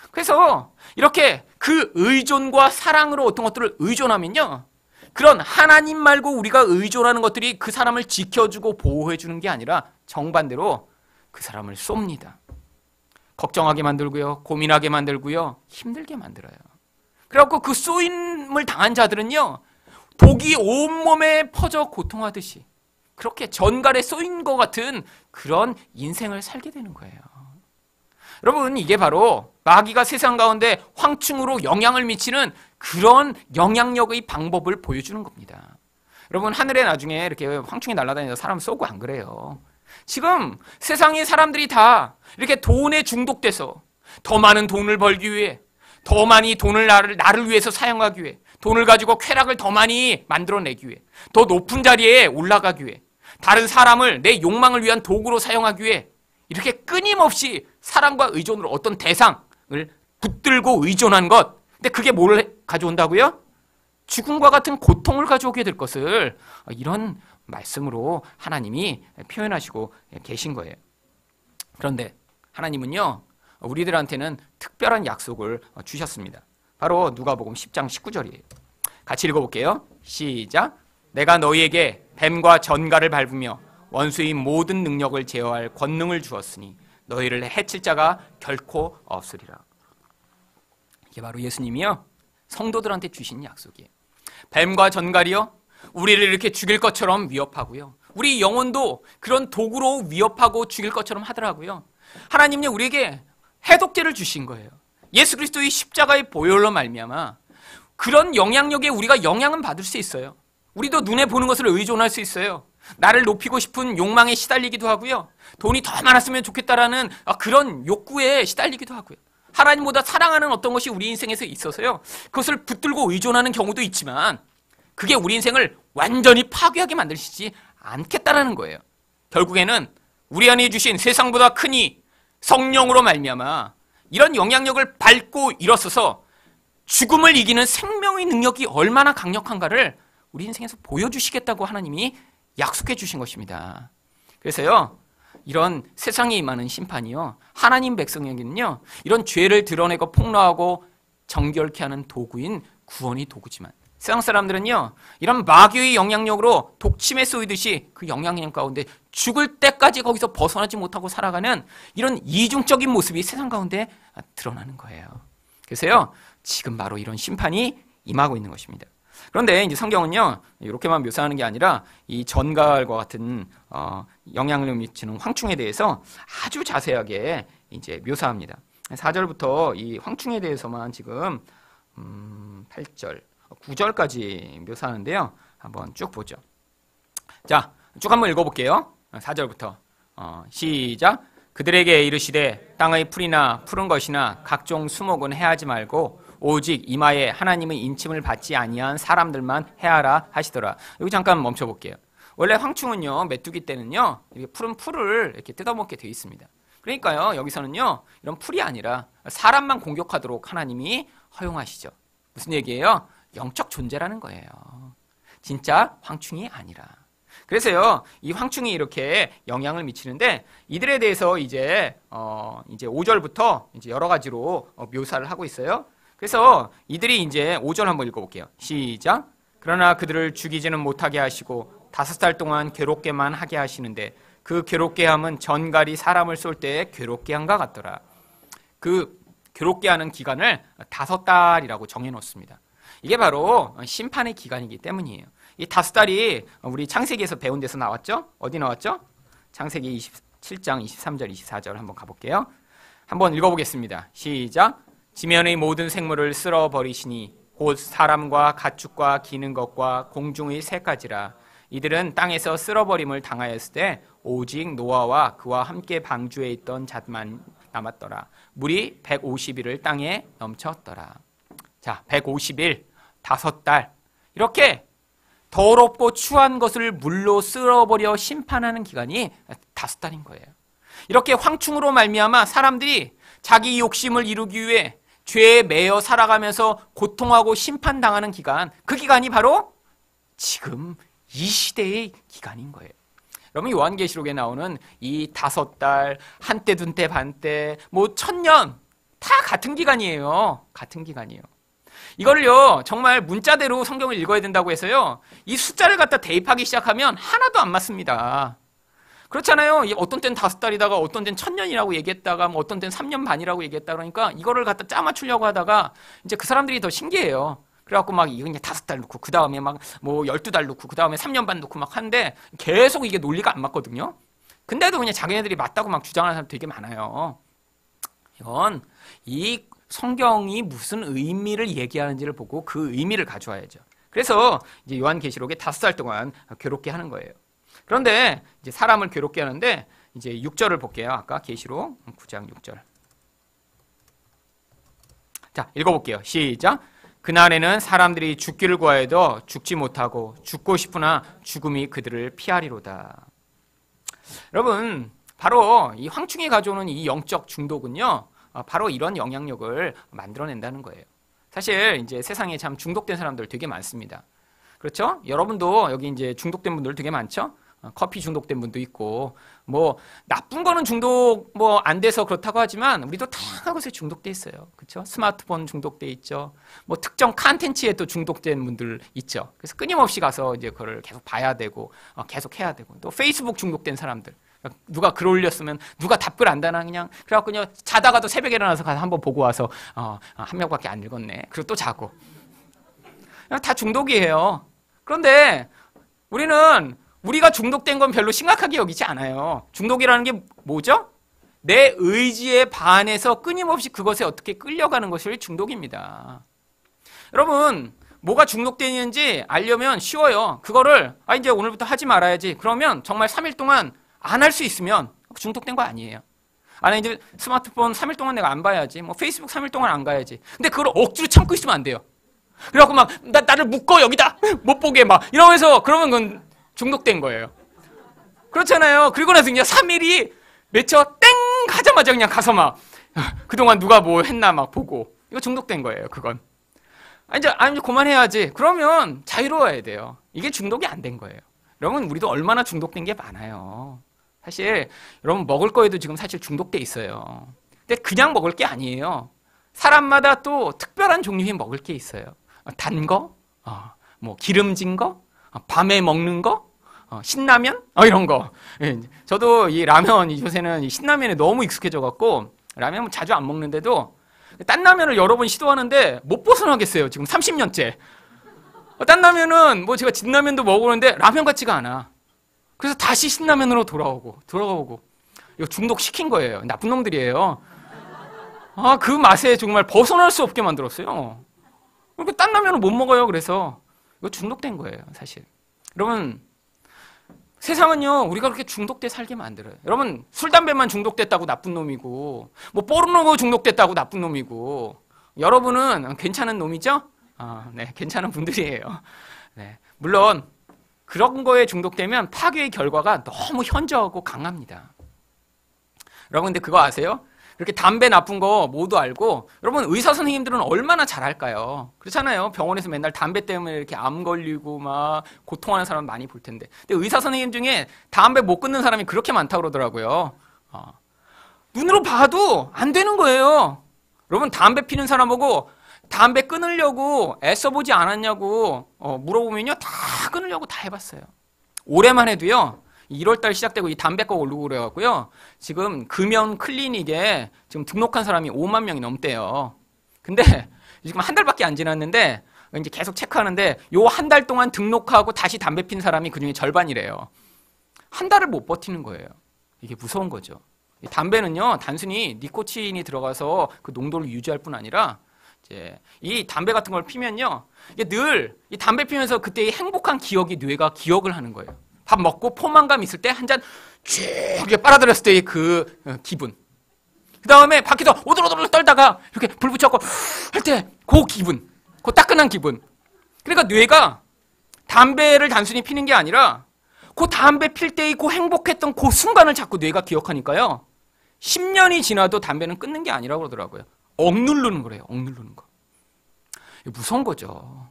그래서 이렇게 그 의존과 사랑으로 어떤 것들을 의존하면요, 그런 하나님 말고 우리가 의존하는 것들이 그 사람을 지켜주고 보호해주는 게 아니라 정반대로 그 사람을 쏩니다. 걱정하게 만들고요, 고민하게 만들고요, 힘들게 만들어요. 그래갖고 그 쏘임을 당한 자들은요, 독이 온몸에 퍼져 고통하듯이 그렇게 전갈에 쏘인 것 같은 그런 인생을 살게 되는 거예요. 여러분, 이게 바로 마귀가 세상 가운데 황충으로 영향을 미치는 그런 영향력의 방법을 보여주는 겁니다. 여러분, 하늘에 나중에 이렇게 황충이 날아다니면서 사람 쏘고 안 그래요. 지금 세상의 사람들이 다 이렇게 돈에 중독돼서 더 많은 돈을 벌기 위해, 더 많이 돈을 나를 위해서 사용하기 위해, 돈을 가지고 쾌락을 더 많이 만들어내기 위해, 더 높은 자리에 올라가기 위해, 다른 사람을 내 욕망을 위한 도구로 사용하기 위해 이렇게 끊임없이 사랑과 의존으로 어떤 대상을 붙들고 의존한 것, 근데 그게 뭘 가져온다고요? 죽음과 같은 고통을 가져오게 될 것을 이런 말씀으로 하나님이 표현하시고 계신 거예요. 그런데 하나님은요, 우리들한테는 특별한 약속을 주셨습니다. 바로 누가복음 10장 19절이에요. 같이 읽어볼게요. 시작. 내가 너희에게 뱀과 전갈을 밟으며 원수의 모든 능력을 제어할 권능을 주었으니 너희를 해칠 자가 결코 없으리라. 이게 바로 예수님이요, 성도들한테 주신 약속이에요. 뱀과 전갈이요, 우리를 이렇게 죽일 것처럼 위협하고요, 우리 영혼도 그런 도구로 위협하고 죽일 것처럼 하더라고요. 하나님이 우리에게 해독제를 주신 거예요. 예수 그리스도의 십자가의 보혈로 말미암아 그런 영향력에 우리가 영향은 받을 수 있어요. 우리도 눈에 보는 것을 의존할 수 있어요. 나를 높이고 싶은 욕망에 시달리기도 하고요, 돈이 더 많았으면 좋겠다라는 그런 욕구에 시달리기도 하고요, 하나님보다 사랑하는 어떤 것이 우리 인생에서 있어서요, 그것을 붙들고 의존하는 경우도 있지만 그게 우리 인생을 완전히 파괴하게 만들시지 않겠다라는 거예요. 결국에는 우리 안에 주신 세상보다 크니 성령으로 말미암아 이런 영향력을 밟고 일어서서 죽음을 이기는 생명의 능력이 얼마나 강력한가를 우리 인생에서 보여주시겠다고 하나님이 약속해 주신 것입니다. 그래서요, 이런 세상에 임하는 심판이요, 하나님 백성에게는요, 이런 죄를 드러내고 폭로하고 정결케 하는 도구인 구원의 도구지만, 세상 사람들은요, 이런 마귀의 영향력으로 독침에 쏘이듯이 그 영향력 가운데 죽을 때까지 거기서 벗어나지 못하고 살아가는 이런 이중적인 모습이 세상 가운데 드러나는 거예요. 그래서요, 지금 바로 이런 심판이 임하고 있는 것입니다. 그런데 이제 성경은요, 이렇게만 묘사하는 게 아니라 이 전갈과 같은 영향을 미치는 황충에 대해서 아주 자세하게 이제 묘사합니다. 4절부터 이 황충에 대해서만 지금 8절, 9절까지 묘사하는데요. 한번 쭉 보죠. 자, 쭉 한번 읽어볼게요. 4절부터 시작. 그들에게 이르시되 땅의 풀이나 푸른 것이나 각종 수목은 해하지 말고 오직 이마에 하나님의 인침을 받지 아니한 사람들만 해하라 하시더라. 여기 잠깐 멈춰볼게요. 원래 황충은요, 메뚜기 때는요, 이렇게 푸른 풀을 이렇게 뜯어먹게 되어 있습니다. 그러니까요, 여기서는요, 이런 풀이 아니라 사람만 공격하도록 하나님이 허용하시죠. 무슨 얘기예요? 영적 존재라는 거예요. 진짜 황충이 아니라. 그래서요, 이 황충이 이렇게 영향을 미치는데 이들에 대해서 이제 5절부터 이제 여러 가지로 묘사를 하고 있어요. 그래서 이들이 이제 5절 한번 읽어볼게요. 시작. 그러나 그들을 죽이지는 못하게 하시고 5달 동안 괴롭게만 하게 하시는데 그 괴롭게 함은 전갈이 사람을 쏠 때 괴롭게 함과 같더라. 그 괴롭게 하는 기간을 5달이라고 정해놓습니다. 이게 바로 심판의 기간이기 때문이에요. 이 5달이 우리 창세기에서 배운 데서 나왔죠? 어디 나왔죠? 창세기 27장 23절 24절 한번 가볼게요. 한번 읽어보겠습니다. 시작. 지면의 모든 생물을 쓸어버리시니 곧 사람과 가축과 기는 것과 공중의 새까지라. 이들은 땅에서 쓸어버림을 당하였을 때 오직 노아와 그와 함께 방주에 있던 잣만 남았더라. 물이 150일을 땅에 넘쳤더라. 자, 150일, 5달. 이렇게 더럽고 추한 것을 물로 쓸어버려 심판하는 기간이 5달인 거예요. 이렇게 황충으로 말미암아 사람들이 자기 욕심을 이루기 위해 죄에 매여 살아가면서 고통하고 심판당하는 기간, 그 기간이 바로 지금 이 시대의 기간인 거예요. 여러분, 요한계시록에 나오는 이 5달, 한때 둔때 반때, 뭐 1000년 다 같은 기간이에요. 같은 기간이에요. 이거를요, 정말 문자대로 성경을 읽어야 된다고 해서요, 이 숫자를 갖다 대입하기 시작하면 하나도 안 맞습니다. 그렇잖아요. 어떤 때는 5달이다가 어떤 때는 1000년이라고 얘기했다가 뭐 어떤 때는 3년 반이라고 얘기했다 그러니까 이거를 갖다 짜맞추려고 하다가 이제 그 사람들이 더 신기해요. 그래갖고 막 이거 그냥 5달 넣고 그 다음에 막 뭐 12달 넣고 그 다음에 3년 반 넣고 막 하는데 계속 이게 논리가 안 맞거든요. 근데도 그냥 자기네들이 맞다고 막 주장하는 사람 되게 많아요. 이건 이 성경이 무슨 의미를 얘기하는지를 보고 그 의미를 가져와야죠. 그래서 이제 요한계시록에 5달 동안 괴롭게 하는 거예요. 그런데 이제 사람을 괴롭게 하는데 이제 6절을 볼게요. 아까 계시록 9장 6절. 자, 읽어볼게요. 시작. 그날에는 사람들이 죽기를 구하여도 죽지 못하고 죽고 싶으나 죽음이 그들을 피하리로다. 여러분, 바로 이 황충이 가져오는 이 영적 중독은요, 바로 이런 영향력을 만들어낸다는 거예요. 사실 이제 세상에 참 중독된 사람들 되게 많습니다. 그렇죠? 여러분도 여기 이제 중독된 분들 되게 많죠? 커피 중독된 분도 있고, 뭐 나쁜 거는 중독 뭐 안 돼서 그렇다고 하지만 우리도 다양한 것에 중독돼 있어요. 그렇죠? 스마트폰 중독돼 있죠. 뭐 특정 콘텐츠에 또 중독된 분들 있죠. 그래서 끊임없이 가서 이제 그걸 계속 봐야 되고 계속 해야 되고, 또 페이스북 중독된 사람들, 누가 글 올렸으면 누가 답글 안 다나 그냥 그래갖고 그냥 자다가도 새벽에 일어나서 가서 한번 보고 와서 한 명밖에 안 읽었네. 그리고 또 자고. 다 중독이에요. 그런데 우리가 중독된 건 별로 심각하게 여기지 않아요. 중독이라는 게 뭐죠? 내 의지에 반해서 끊임없이 그것에 어떻게 끌려가는 것이 중독입니다. 여러분, 뭐가 중독되는지 알려면 쉬워요. 그거를 이제 오늘부터 하지 말아야지. 그러면 정말 3일 동안 안 할 수 있으면 중독된 거 아니에요. 아니 이제 스마트폰 3일 동안 내가 안 봐야지. 뭐 페이스북 3일 동안 안 가야지. 근데 그걸 억지로 참고 있으면 안 돼요. 그래갖고 막 나를 묶어 여기다 못 보게 막 이러면서 그러면 그건 중독된 거예요. 그렇잖아요. 그리고 나서 그냥 3일이 맺혀 땡 하자마자 그냥 가서 막 그동안 누가 뭐 했나 막 보고, 이거 중독된 거예요. 그건 이제 그만해야지. 그러면 자유로워야 돼요. 이게 중독이 안 된 거예요. 여러분, 우리도 얼마나 중독된 게 많아요. 사실 여러분 먹을 거에도 지금 사실 중독돼 있어요. 근데 그냥 먹을 게 아니에요. 사람마다 또 특별한 종류의 먹을 게 있어요. 단 거, 뭐 기름진 거, 밤에 먹는 거, 신라면, 이런 거. 저도 이 라면 요새는 이 신라면에 너무 익숙해져 갖고 라면 자주 안 먹는데도 딴 라면을 여러 번 시도하는데 못 벗어나겠어요. 지금 30년째. 딴 라면은 뭐 제가 진라면도 먹었는데 라면 같지가 않아. 그래서 다시 신라면으로 돌아오고. 이거 중독시킨 거예요. 나쁜 놈들이에요. 그 맛에 정말 벗어날 수 없게 만들었어요. 그러니까 딴 라면은 못 먹어요. 그래서 이거 중독된 거예요, 사실. 여러분, 세상은요, 우리가 그렇게 중독돼 살게 만들어요. 여러분, 술, 담배만 중독됐다고 나쁜 놈이고, 뭐 포르노 중독됐다고 나쁜 놈이고, 여러분은 괜찮은 놈이죠? 네, 괜찮은 분들이에요. 네, 물론 그런 거에 중독되면 파괴의 결과가 너무 현저하고 강합니다. 여러분, 근데 그거 아세요? 그렇게 담배 나쁜 거 모두 알고, 여러분 의사 선생님들은 얼마나 잘할까요? 그렇잖아요. 병원에서 맨날 담배 때문에 이렇게 암 걸리고 막 고통하는 사람 많이 볼 텐데, 근데 의사 선생님 중에 담배 못 끊는 사람이 그렇게 많다고 그러더라고요. 눈으로 봐도 안 되는 거예요. 여러분, 담배 피는 사람 보고 담배 끊으려고 애써보지 않았냐고 물어보면요, 다 끊으려고 다 해봤어요. 올해만 해도요, 1월달 시작되고 이 담배가 오르고 그래갖고요, 지금 금연 클리닉에 지금 등록한 사람이 5만 명이 넘대요. 근데 지금 한 달밖에 안 지났는데 이제 계속 체크하는데 요 한 달 동안 등록하고 다시 담배 핀 사람이 그중에 절반이래요. 한 달을 못 버티는 거예요. 이게 무서운 거죠. 이 담배는요, 단순히 니코틴이 들어가서 그 농도를 유지할 뿐 아니라 이제 이 담배 같은 걸 피면요, 이게 늘 이 담배 피면서 그때의 행복한 기억이 뇌가 기억을 하는 거예요. 밥 먹고 포만감 있을 때 한 잔 쭉 빨아들였을 때의 그 기분, 그 다음에 밖에서 오돌오돌 떨다가 이렇게 불 붙였고 할 때 그 기분, 그 따끈한 기분. 그러니까 뇌가 담배를 단순히 피는 게 아니라 그 담배 필 때의 그 행복했던 그 순간을 자꾸 뇌가 기억하니까요, 10년이 지나도 담배는 끊는 게 아니라고 그러더라고요. 억누르는 거래요. 억누르는 거. 무서운 거죠.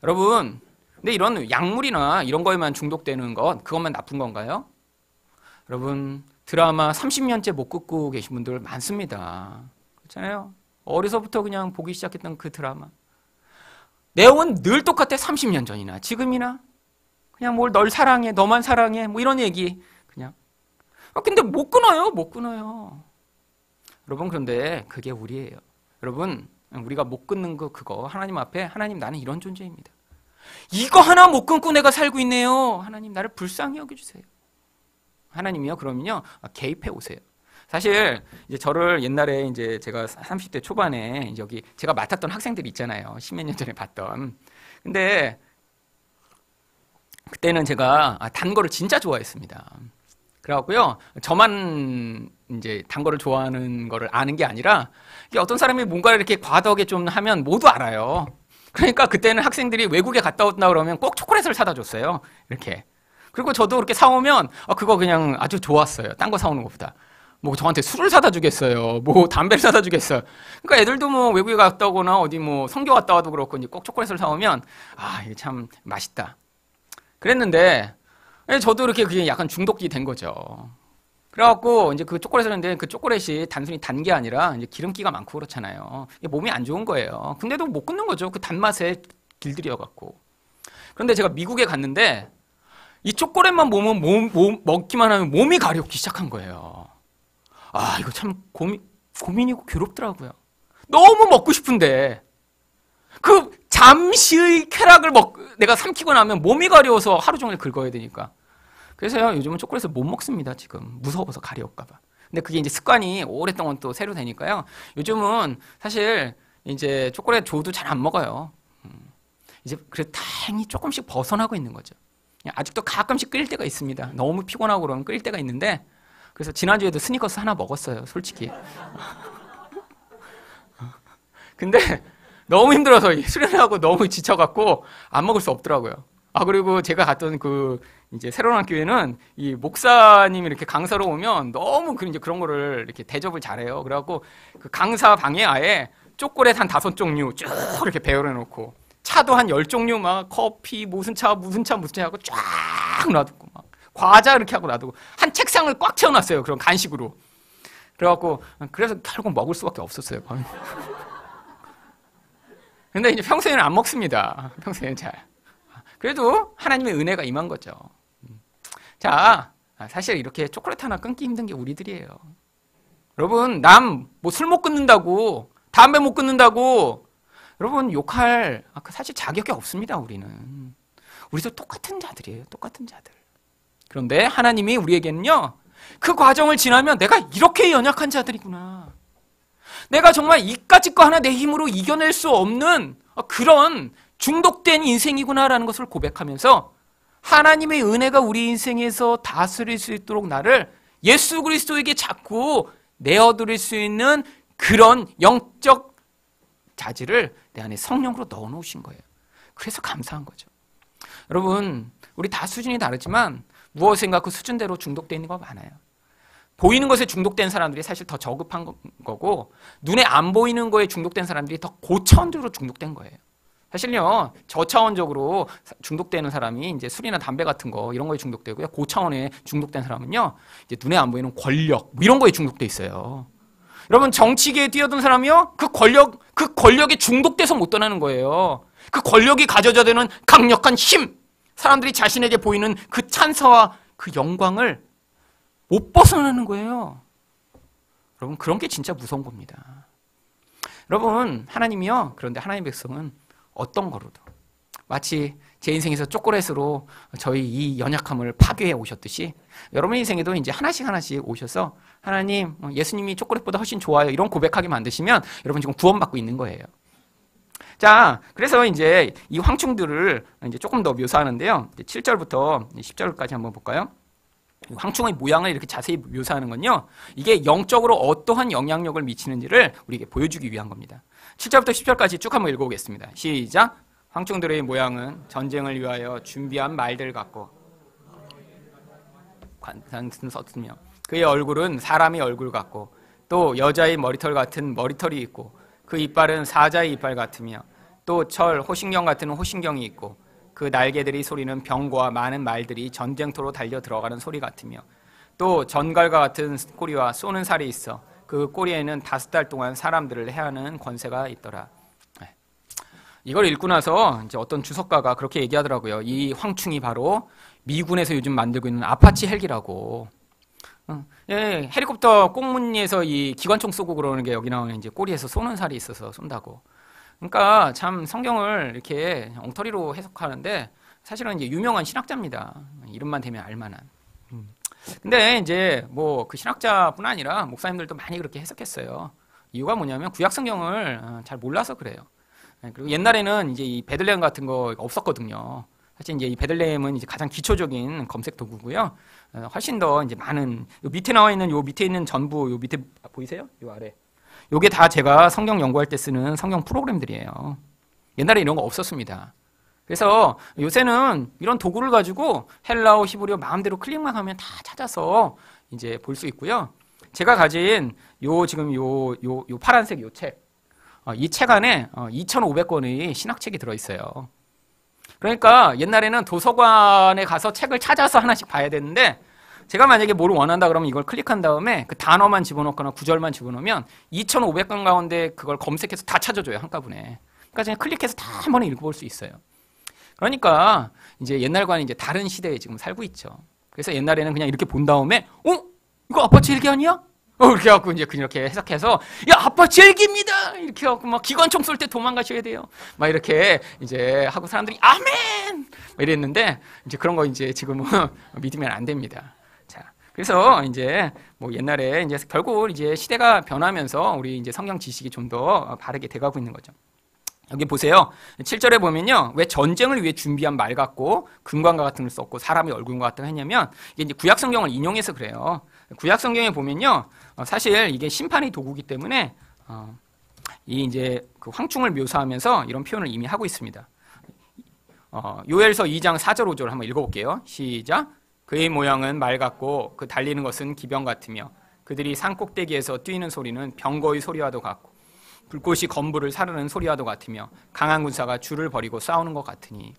여러분, 근데 이런 약물이나 이런 거에만 중독되는 것, 그것만 나쁜 건가요? 여러분, 드라마 30년째 못 끊고 계신 분들 많습니다. 그렇잖아요. 어려서부터 그냥 보기 시작했던 그 드라마. 내용은 늘 똑같아. 30년 전이나 지금이나. 그냥 뭘 널 사랑해, 너만 사랑해, 뭐 이런 얘기. 그냥. 근데 못 끊어요. 못 끊어요. 여러분, 그런데 그게 우리예요. 여러분, 우리가 못 끊는 그거 하나님 앞에, 하나님, 나는 이런 존재입니다. 이거 하나 못 끊고 내가 살고 있네요. 하나님, 나를 불쌍히 여겨주세요. 하나님이요, 그러면요, 개입해 오세요. 사실 이제 저를 옛날에 이제 제가 30대 초반에 여기 제가 맡았던 학생들이 있잖아요. 10몇 년 전에 봤던. 근데 그때는 제가 단 거를 진짜 좋아했습니다. 그래갖고요, 저만 이제 단 거를 좋아하는 거를 아는 게 아니라, 이게 어떤 사람이 뭔가를 이렇게 과도하게 좀 하면 모두 알아요. 그러니까 그때는 학생들이 외국에 갔다 온다 그러면 꼭 초콜릿을 사다 줬어요. 이렇게. 그리고 저도 그렇게 사오면 그거 그냥 아주 좋았어요. 딴 거 사오는 것보다. 뭐 저한테 술을 사다 주겠어요. 뭐 담배를 사다 주겠어요. 그러니까 애들도 뭐 외국에 갔다 오거나 어디 뭐 선교 갔다 와도 그렇고 이제 꼭 초콜릿을 사오면 이게 참 맛있다. 그랬는데 저도 이렇게 그게 약간 중독이 된 거죠. 그래갖고 이제 그 초콜릿을 했는데 그 초콜릿이 단순히 단 게 아니라 이제 기름기가 많고 그렇잖아요. 이게 몸이 안 좋은 거예요. 근데도 못 끊는 거죠. 그 단맛에 길들여갖고. 그런데 제가 미국에 갔는데 이 초콜릿만 먹기만 하면 몸이 가렵기 시작한 거예요. 이거 참 고민이고 괴롭더라고요. 너무 먹고 싶은데 그 잠시의 쾌락을 내가 삼키고 나면 몸이 가려워서 하루 종일 긁어야 되니까. 그래서요, 요즘은 초콜릿을 못 먹습니다, 지금. 무서워서 가려울까봐. 근데 그게 이제 습관이 오랫동안 또 새로 되니까요. 요즘은 사실 이제 초콜릿 줘도 잘 안 먹어요. 이제 그래 다행히 조금씩 벗어나고 있는 거죠. 아직도 가끔씩 끓일 때가 있습니다. 너무 피곤하고 그러면 끓일 때가 있는데, 그래서 지난주에도 스니커스 하나 먹었어요, 솔직히. 근데 너무 힘들어서 수련하고 너무 지쳐갖고 안 먹을 수 없더라고요. 그리고 제가 갔던 이제 새로운 학교에는 이 목사님이 이렇게 강사로 오면 너무 이제 그런 거를 이렇게 대접을 잘해요. 그래갖고 그 강사 방에 아예 초콜릿 한 5종류 쭉 이렇게 배열해 놓고 차도 한 10종류 막 커피 무슨 차 하고 쫙 놔두고 막 과자 이렇게 하고 놔두고 한 책상을 꽉 채워놨어요. 그런 간식으로. 그래갖고 그래서 결국 먹을 수밖에 없었어요. 근데 이제 평소에는 안 먹습니다. 평소에는 잘. 그래도 하나님의 은혜가 임한 거죠. 자, 사실 이렇게 초콜릿 하나 끊기 힘든 게 우리들이에요. 여러분, 뭐 술 못 끊는다고, 담배 못 끊는다고, 여러분 욕할 사실 자격이 없습니다. 우리도 똑같은 자들이에요. 똑같은 자들. 그런데 하나님이 우리에게는요, 그 과정을 지나면 내가 이렇게 연약한 자들이구나. 내가 정말 이까짓 거 하나 내 힘으로 이겨낼 수 없는 그런 중독된 인생이구나라는 것을 고백하면서 하나님의 은혜가 우리 인생에서 다스릴 수 있도록 나를 예수 그리스도에게 자꾸 내어드릴 수 있는 그런 영적 자질을 내 안에 성령으로 넣어놓으신 거예요. 그래서 감사한 거죠. 여러분, 우리 다 수준이 다르지만 무엇인가 그 수준대로 중독되어 있는 거 많아요. 보이는 것에 중독된 사람들이 사실 더 저급한 거고 눈에 안 보이는 거에 중독된 사람들이 더 고차원적으로 중독된 거예요. 사실요, 저차원적으로 중독되는 사람이 이제 술이나 담배 같은 거 이런 거에 중독되고요. 고차원에 중독된 사람은요, 이제 눈에 안 보이는 권력 뭐 이런 거에 중독돼 있어요. 여러분, 정치계에 뛰어든 사람이요, 그 권력에 중독돼서 못 떠나는 거예요. 그 권력이 가져져야 되는 강력한 힘, 사람들이 자신에게 보이는 그 찬사와 그 영광을 못 벗어나는 거예요. 여러분, 그런 게 진짜 무서운 겁니다. 여러분, 하나님이요, 그런데 하나님의 백성은 어떤 거로도 마치 제 인생에서 초콜릿으로 저희 이 연약함을 파괴해 오셨듯이 여러분 인생에도 이제 하나씩 오셔서 하나님, 예수님이 초콜릿보다 훨씬 좋아요, 이런 고백하게 만드시면 여러분 지금 구원받고 있는 거예요. 자, 그래서 이제 이 황충들을 이제 조금 더 묘사하는데요. 7절부터 10절까지 한번 볼까요? 황충의 모양을 이렇게 자세히 묘사하는 건요, 이게 영적으로 어떠한 영향력을 미치는지를 우리에게 보여주기 위한 겁니다. 7절부터 10절까지 쭉 한번 읽어보겠습니다. 시작! 황충들의 모양은 전쟁을 위하여 준비한 말들 같고 관상은 섰으며 그의 얼굴은 사람의 얼굴 같고 또 여자의 머리털 같은 머리털이 있고 그 이빨은 사자의 이빨 같으며 또 철 호신경 같은 호신경이 있고 그 날개들이 소리는 병과 많은 말들이 전쟁터로 달려 들어가는 소리 같으며 또 전갈과 같은 꼬리와 쏘는 살이 있어 그 꼬리에는 5달 동안 사람들을 해하는 권세가 있더라. 이걸 읽고 나서 이제 어떤 주석가가 그렇게 얘기하더라고요. 이 황충이 바로 미군에서 요즘 만들고 있는 아파치 헬기라고. 헬리콥터 꽁무니에서 이 기관총 쏘고 그러는 게 여기 나오는 이제 꼬리에서 쏘는 살이 있어서 쏜다고. 그러니까 참 성경을 이렇게 엉터리로 해석하는데 사실은 이제 유명한 신학자입니다. 이름만 대면 알만한. 근데 이제 뭐 그 신학자뿐 아니라 목사님들도 많이 그렇게 해석했어요. 이유가 뭐냐면 구약 성경을 잘 몰라서 그래요. 그리고 옛날에는 이제 이 베들레헴 같은 거 없었거든요. 사실 이제 이 베들레헴은 이제 가장 기초적인 검색 도구고요. 훨씬 더 이제 많은 요 밑에 나와 있는 요 밑에 있는 전부 요 밑에 보이세요? 요 아래. 요게 다 제가 성경 연구할 때 쓰는 성경 프로그램들이에요. 옛날에 이런 거 없었습니다. 그래서 요새는 이런 도구를 가지고 헬라어, 히브리어 마음대로 클릭만 하면 다 찾아서 이제 볼 수 있고요. 제가 가진 지금 요 파란색 요 책, 이 책 안에 2,500권의 신학책이 들어있어요. 그러니까 옛날에는 도서관에 가서 책을 찾아서 하나씩 봐야 되는데, 제가 만약에 뭐를 원한다 그러면 이걸 클릭한 다음에 그 단어만 집어넣거나 구절만 집어넣으면 2,500권 가운데 그걸 검색해서 다 찾아줘요, 한꺼번에. 그러니까 그냥 클릭해서 다 한 번에 읽어볼 수 있어요. 그러니까 이제 옛날과는 이제 다른 시대에 지금 살고 있죠. 그래서 옛날에는 그냥 이렇게 본 다음에, 이거 아빠 칠기 아니야? 이렇게 해갖고 이제 그렇게 해석해서, 야, 아빠 칠기입니다! 이렇게 해갖고 막 기관총 쏠 때 도망가셔야 돼요. 막 이렇게 이제 하고 사람들이 아멘! 막 이랬는데, 이제 그런 거 이제 지금은 믿으면 안 됩니다. 자, 그래서 이제 뭐 옛날에 이제 결국 이제 시대가 변하면서 우리 이제 성경 지식이 좀 더 바르게 돼가고 있는 거죠. 여기 보세요. 7절에 보면요. 왜 전쟁을 위해 준비한 말 같고 금관과 같은 걸 썼고 사람의 얼굴과 같은 걸 했냐면, 이게 이제 구약 성경을 인용해서 그래요. 구약 성경에 보면요. 사실 이게 심판의 도구이기 때문에 이 이제 그 황충을 묘사하면서 이런 표현을 이미 하고 있습니다. 요엘서 2장 4절 5절 한번 읽어볼게요. 시작. 그의 모양은 말 같고 그 달리는 것은 기병 같으며 그들이 산 꼭대기에서 뛰는 소리는 병거의 소리와도 같고 불꽃이 건물을 사르는 소리와도 같으며 강한 군사가 줄을 버리고 싸우는 것 같으니.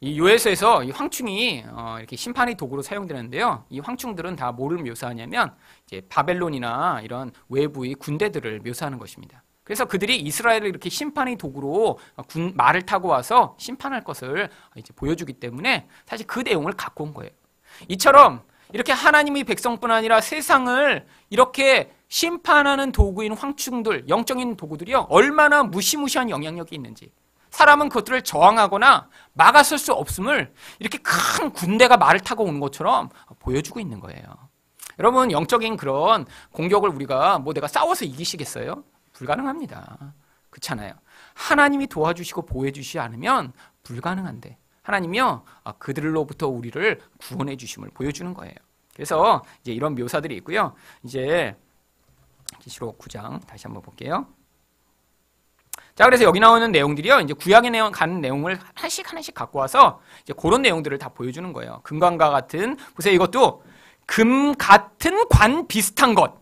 이 요엘서에서 이 황충이 이렇게 심판의 도구로 사용되는데요. 이 황충들은 다 뭐를 묘사하냐면 이제 바벨론이나 이런 외부의 군대들을 묘사하는 것입니다. 그래서 그들이 이스라엘을 이렇게 심판의 도구로 말을 타고 와서 심판할 것을 이제 보여주기 때문에 사실 그 내용을 갖고 온 거예요. 이처럼 이렇게 하나님의 백성뿐 아니라 세상을 이렇게 심판하는 도구인 황충들, 영적인 도구들이요, 얼마나 무시무시한 영향력이 있는지, 사람은 그것들을 저항하거나 막아설 수 없음을 이렇게 큰 군대가 말을 타고 오는 것처럼 보여주고 있는 거예요. 여러분, 영적인 그런 공격을 우리가 뭐 내가 싸워서 이기시겠어요? 불가능합니다. 그렇잖아요. 하나님이 도와주시고 보호해주시지 않으면 불가능한데, 하나님이요, 그들로부터 우리를 구원해 주심을 보여주는 거예요. 그래서 이제 이런 묘사들이 있고요. 이제 계시록 9장 다시 한번 볼게요. 자, 그래서 여기 나오는 내용들이요, 이제 구약에 가는 내용을 하나씩 갖고 와서 이제 그런 내용들을 다 보여주는 거예요. 금관과 같은, 보세요, 이것도 금 같은 관 비슷한 것.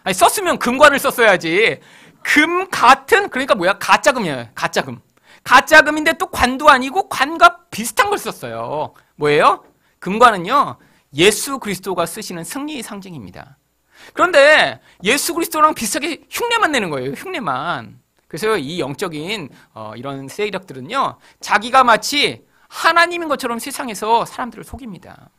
아니, 썼으면 금관을 썼어야지. 금 같은, 그러니까 뭐야? 가짜금이에요. 가짜금. 가짜금인데 또 관도 아니고 관과 비슷한 걸 썼어요. 뭐예요? 금관은요, 예수 그리스도가 쓰시는 승리의 상징입니다. 그런데 예수 그리스도랑 비슷하게 흉내만 내는 거예요. 흉내만. 그래서 이 영적인 이런 세력들은요, 자기가 마치 하나님인 것처럼 세상에서 사람들을 속입니다.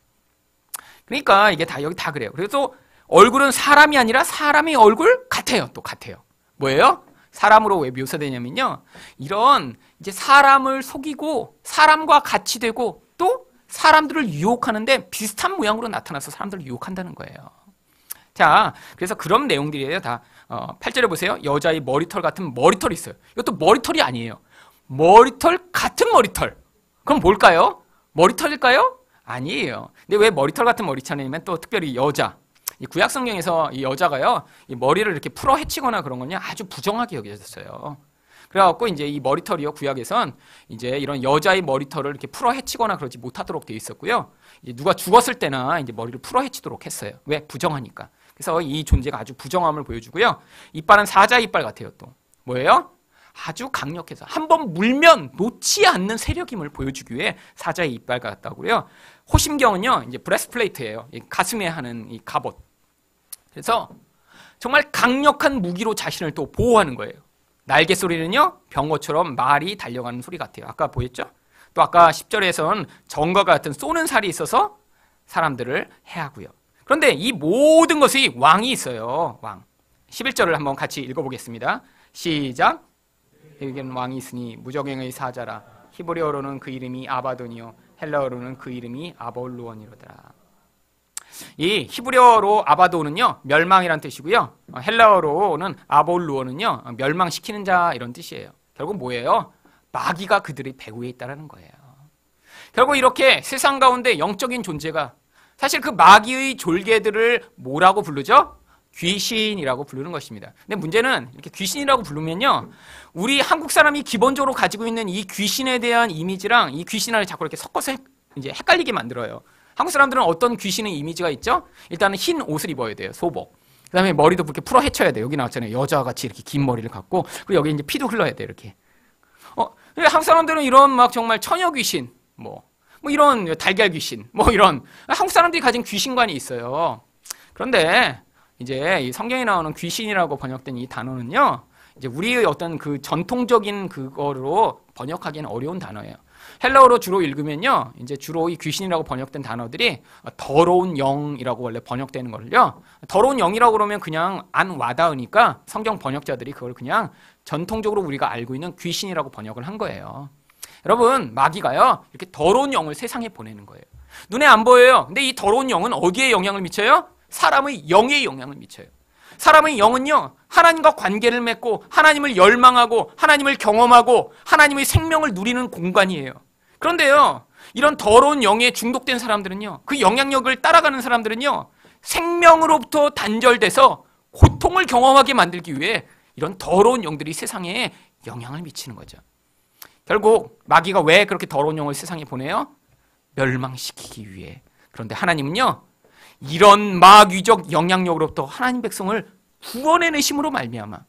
그러니까 이게 다 여기 다 그래요. 그래서 얼굴은 사람이 아니라 사람의 얼굴 같아요. 또 같아요. 뭐예요? 사람으로 왜 묘사되냐면요, 이런 이제 사람을 속이고 사람과 같이 되고 또 사람들을 유혹하는데 비슷한 모양으로 나타나서 사람들을 유혹한다는 거예요. 자, 그래서 그런 내용들이에요. 다 8절에 보세요. 여자의 머리털 같은 머리털이 있어요. 이것도 머리털이 아니에요. 머리털 같은 머리털. 그럼 뭘까요? 머리털일까요? 아니에요. 근데 왜 머리털 같은 머리털이냐면 또 특별히 여자, 이 구약 성경에서 이 여자가요, 이 머리를 이렇게 풀어 헤치거나 그런 건요, 아주 부정하게 여겨졌어요. 그래갖고 이제 이 머리털이요, 구약에선 이제 이런 여자의 머리털을 이렇게 풀어 헤치거나 그러지 못하도록 되어 있었고요. 이제 누가 죽었을 때나 이제 머리를 풀어 헤치도록 했어요. 왜? 부정하니까. 그래서 이 존재가 아주 부정함을 보여주고요. 이빨은 사자 이빨 같아요. 또 뭐예요? 아주 강력해서 한번 물면 놓지 않는 세력임을 보여주기 위해 사자의 이빨 같다고요. 호심경은요, 이제 브레스플레이트예요. 가슴에 하는 이 갑옷. 그래서 정말 강력한 무기로 자신을 또 보호하는 거예요. 날개 소리는요, 병거처럼 말이 달려가는 소리 같아요. 아까 보였죠? 또 아까 10절에선 정과 같은 쏘는 살이 있어서 사람들을 해하고요. 그런데 이 모든 것이 왕이 있어요. 왕. 11절을 한번 같이 읽어보겠습니다. 시작. 여기는 왕이 있으니 무적행의 사자라. 히브리어로는 그 이름이 아바돈이요 헬라어로는 그 이름이 아볼루원이로더라. 이 히브리어로 아바돈은요, 멸망이란 뜻이고요. 헬라어로는 아볼루원은요, 멸망시키는 자 이런 뜻이에요. 결국 뭐예요? 마귀가 그들의 배후에 있다는 거예요. 결국 이렇게 세상 가운데 영적인 존재가, 사실 그 마귀의 졸개들을 뭐라고 부르죠? 귀신이라고 부르는 것입니다. 근데 문제는 이렇게 귀신이라고 부르면요, 우리 한국 사람이 기본적으로 가지고 있는 이 귀신에 대한 이미지랑 이 귀신을 자꾸 이렇게 섞어서 이제 헷갈리게 만들어요. 한국 사람들은 어떤 귀신의 이미지가 있죠? 일단은 흰 옷을 입어야 돼요. 소복. 그다음에 머리도 그렇게 풀어 헤쳐야 돼요. 여기 나왔잖아요. 여자같이 이렇게 긴 머리를 갖고, 그리고 여기 이제 피도 흘러야 돼요. 이렇게. 한국 사람들은 이런 막 정말 처녀 귀신, 뭐 이런 달걀 귀신, 뭐 이런 한국 사람들이 가진 귀신관이 있어요. 그런데 이제 이 성경에 나오는 귀신이라고 번역된 이 단어는요, 이제 우리의 어떤 그 전통적인 그거로 번역하기는 어려운 단어예요. 헬라어로 주로 읽으면요, 이제 주로 이 귀신이라고 번역된 단어들이 더러운 영이라고 원래 번역되는 걸요. 더러운 영이라고 그러면 그냥 안 와닿으니까 성경 번역자들이 그걸 그냥 전통적으로 우리가 알고 있는 귀신이라고 번역을 한 거예요. 여러분, 마귀가요, 이렇게 더러운 영을 세상에 보내는 거예요. 눈에 안 보여요. 근데 이 더러운 영은 어디에 영향을 미쳐요? 사람의 영에 영향을 미쳐요. 사람의 영은요, 하나님과 관계를 맺고 하나님을 열망하고 하나님을 경험하고 하나님의 생명을 누리는 공간이에요. 그런데요, 이런 더러운 영에 중독된 사람들은요, 그 영향력을 따라가는 사람들은요, 생명으로부터 단절돼서 고통을 경험하게 만들기 위해 이런 더러운 영들이 세상에 영향을 미치는 거죠. 결국 마귀가 왜 그렇게 더러운 영을 세상에 보내요? 멸망시키기 위해. 그런데 하나님은요, 이런 마귀적 영향력으로부터 하나님 백성을 구원해내심으로 말미암아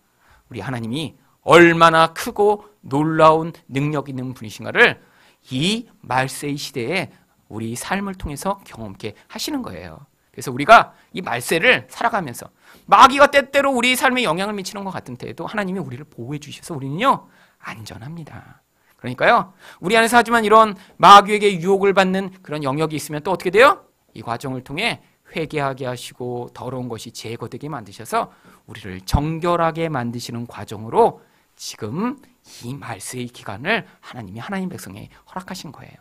우리 하나님이 얼마나 크고 놀라운 능력 있는 분이신가를 이 말세의 시대에 우리 삶을 통해서 경험케 하시는 거예요. 그래서 우리가 이 말세를 살아가면서 마귀가 때때로 우리 삶에 영향을 미치는 것 같은 때에도 하나님이 우리를 보호해 주셔서 우리는요, 안전합니다. 그러니까요, 우리 안에서 하지만 이런 마귀에게 유혹을 받는 그런 영역이 있으면 또 어떻게 돼요? 이 과정을 통해 회개하게 하시고 더러운 것이 제거되게 만드셔서 우리를 정결하게 만드시는 과정으로 지금 이 말세의 기간을 하나님이 하나님 백성에 허락하신 거예요.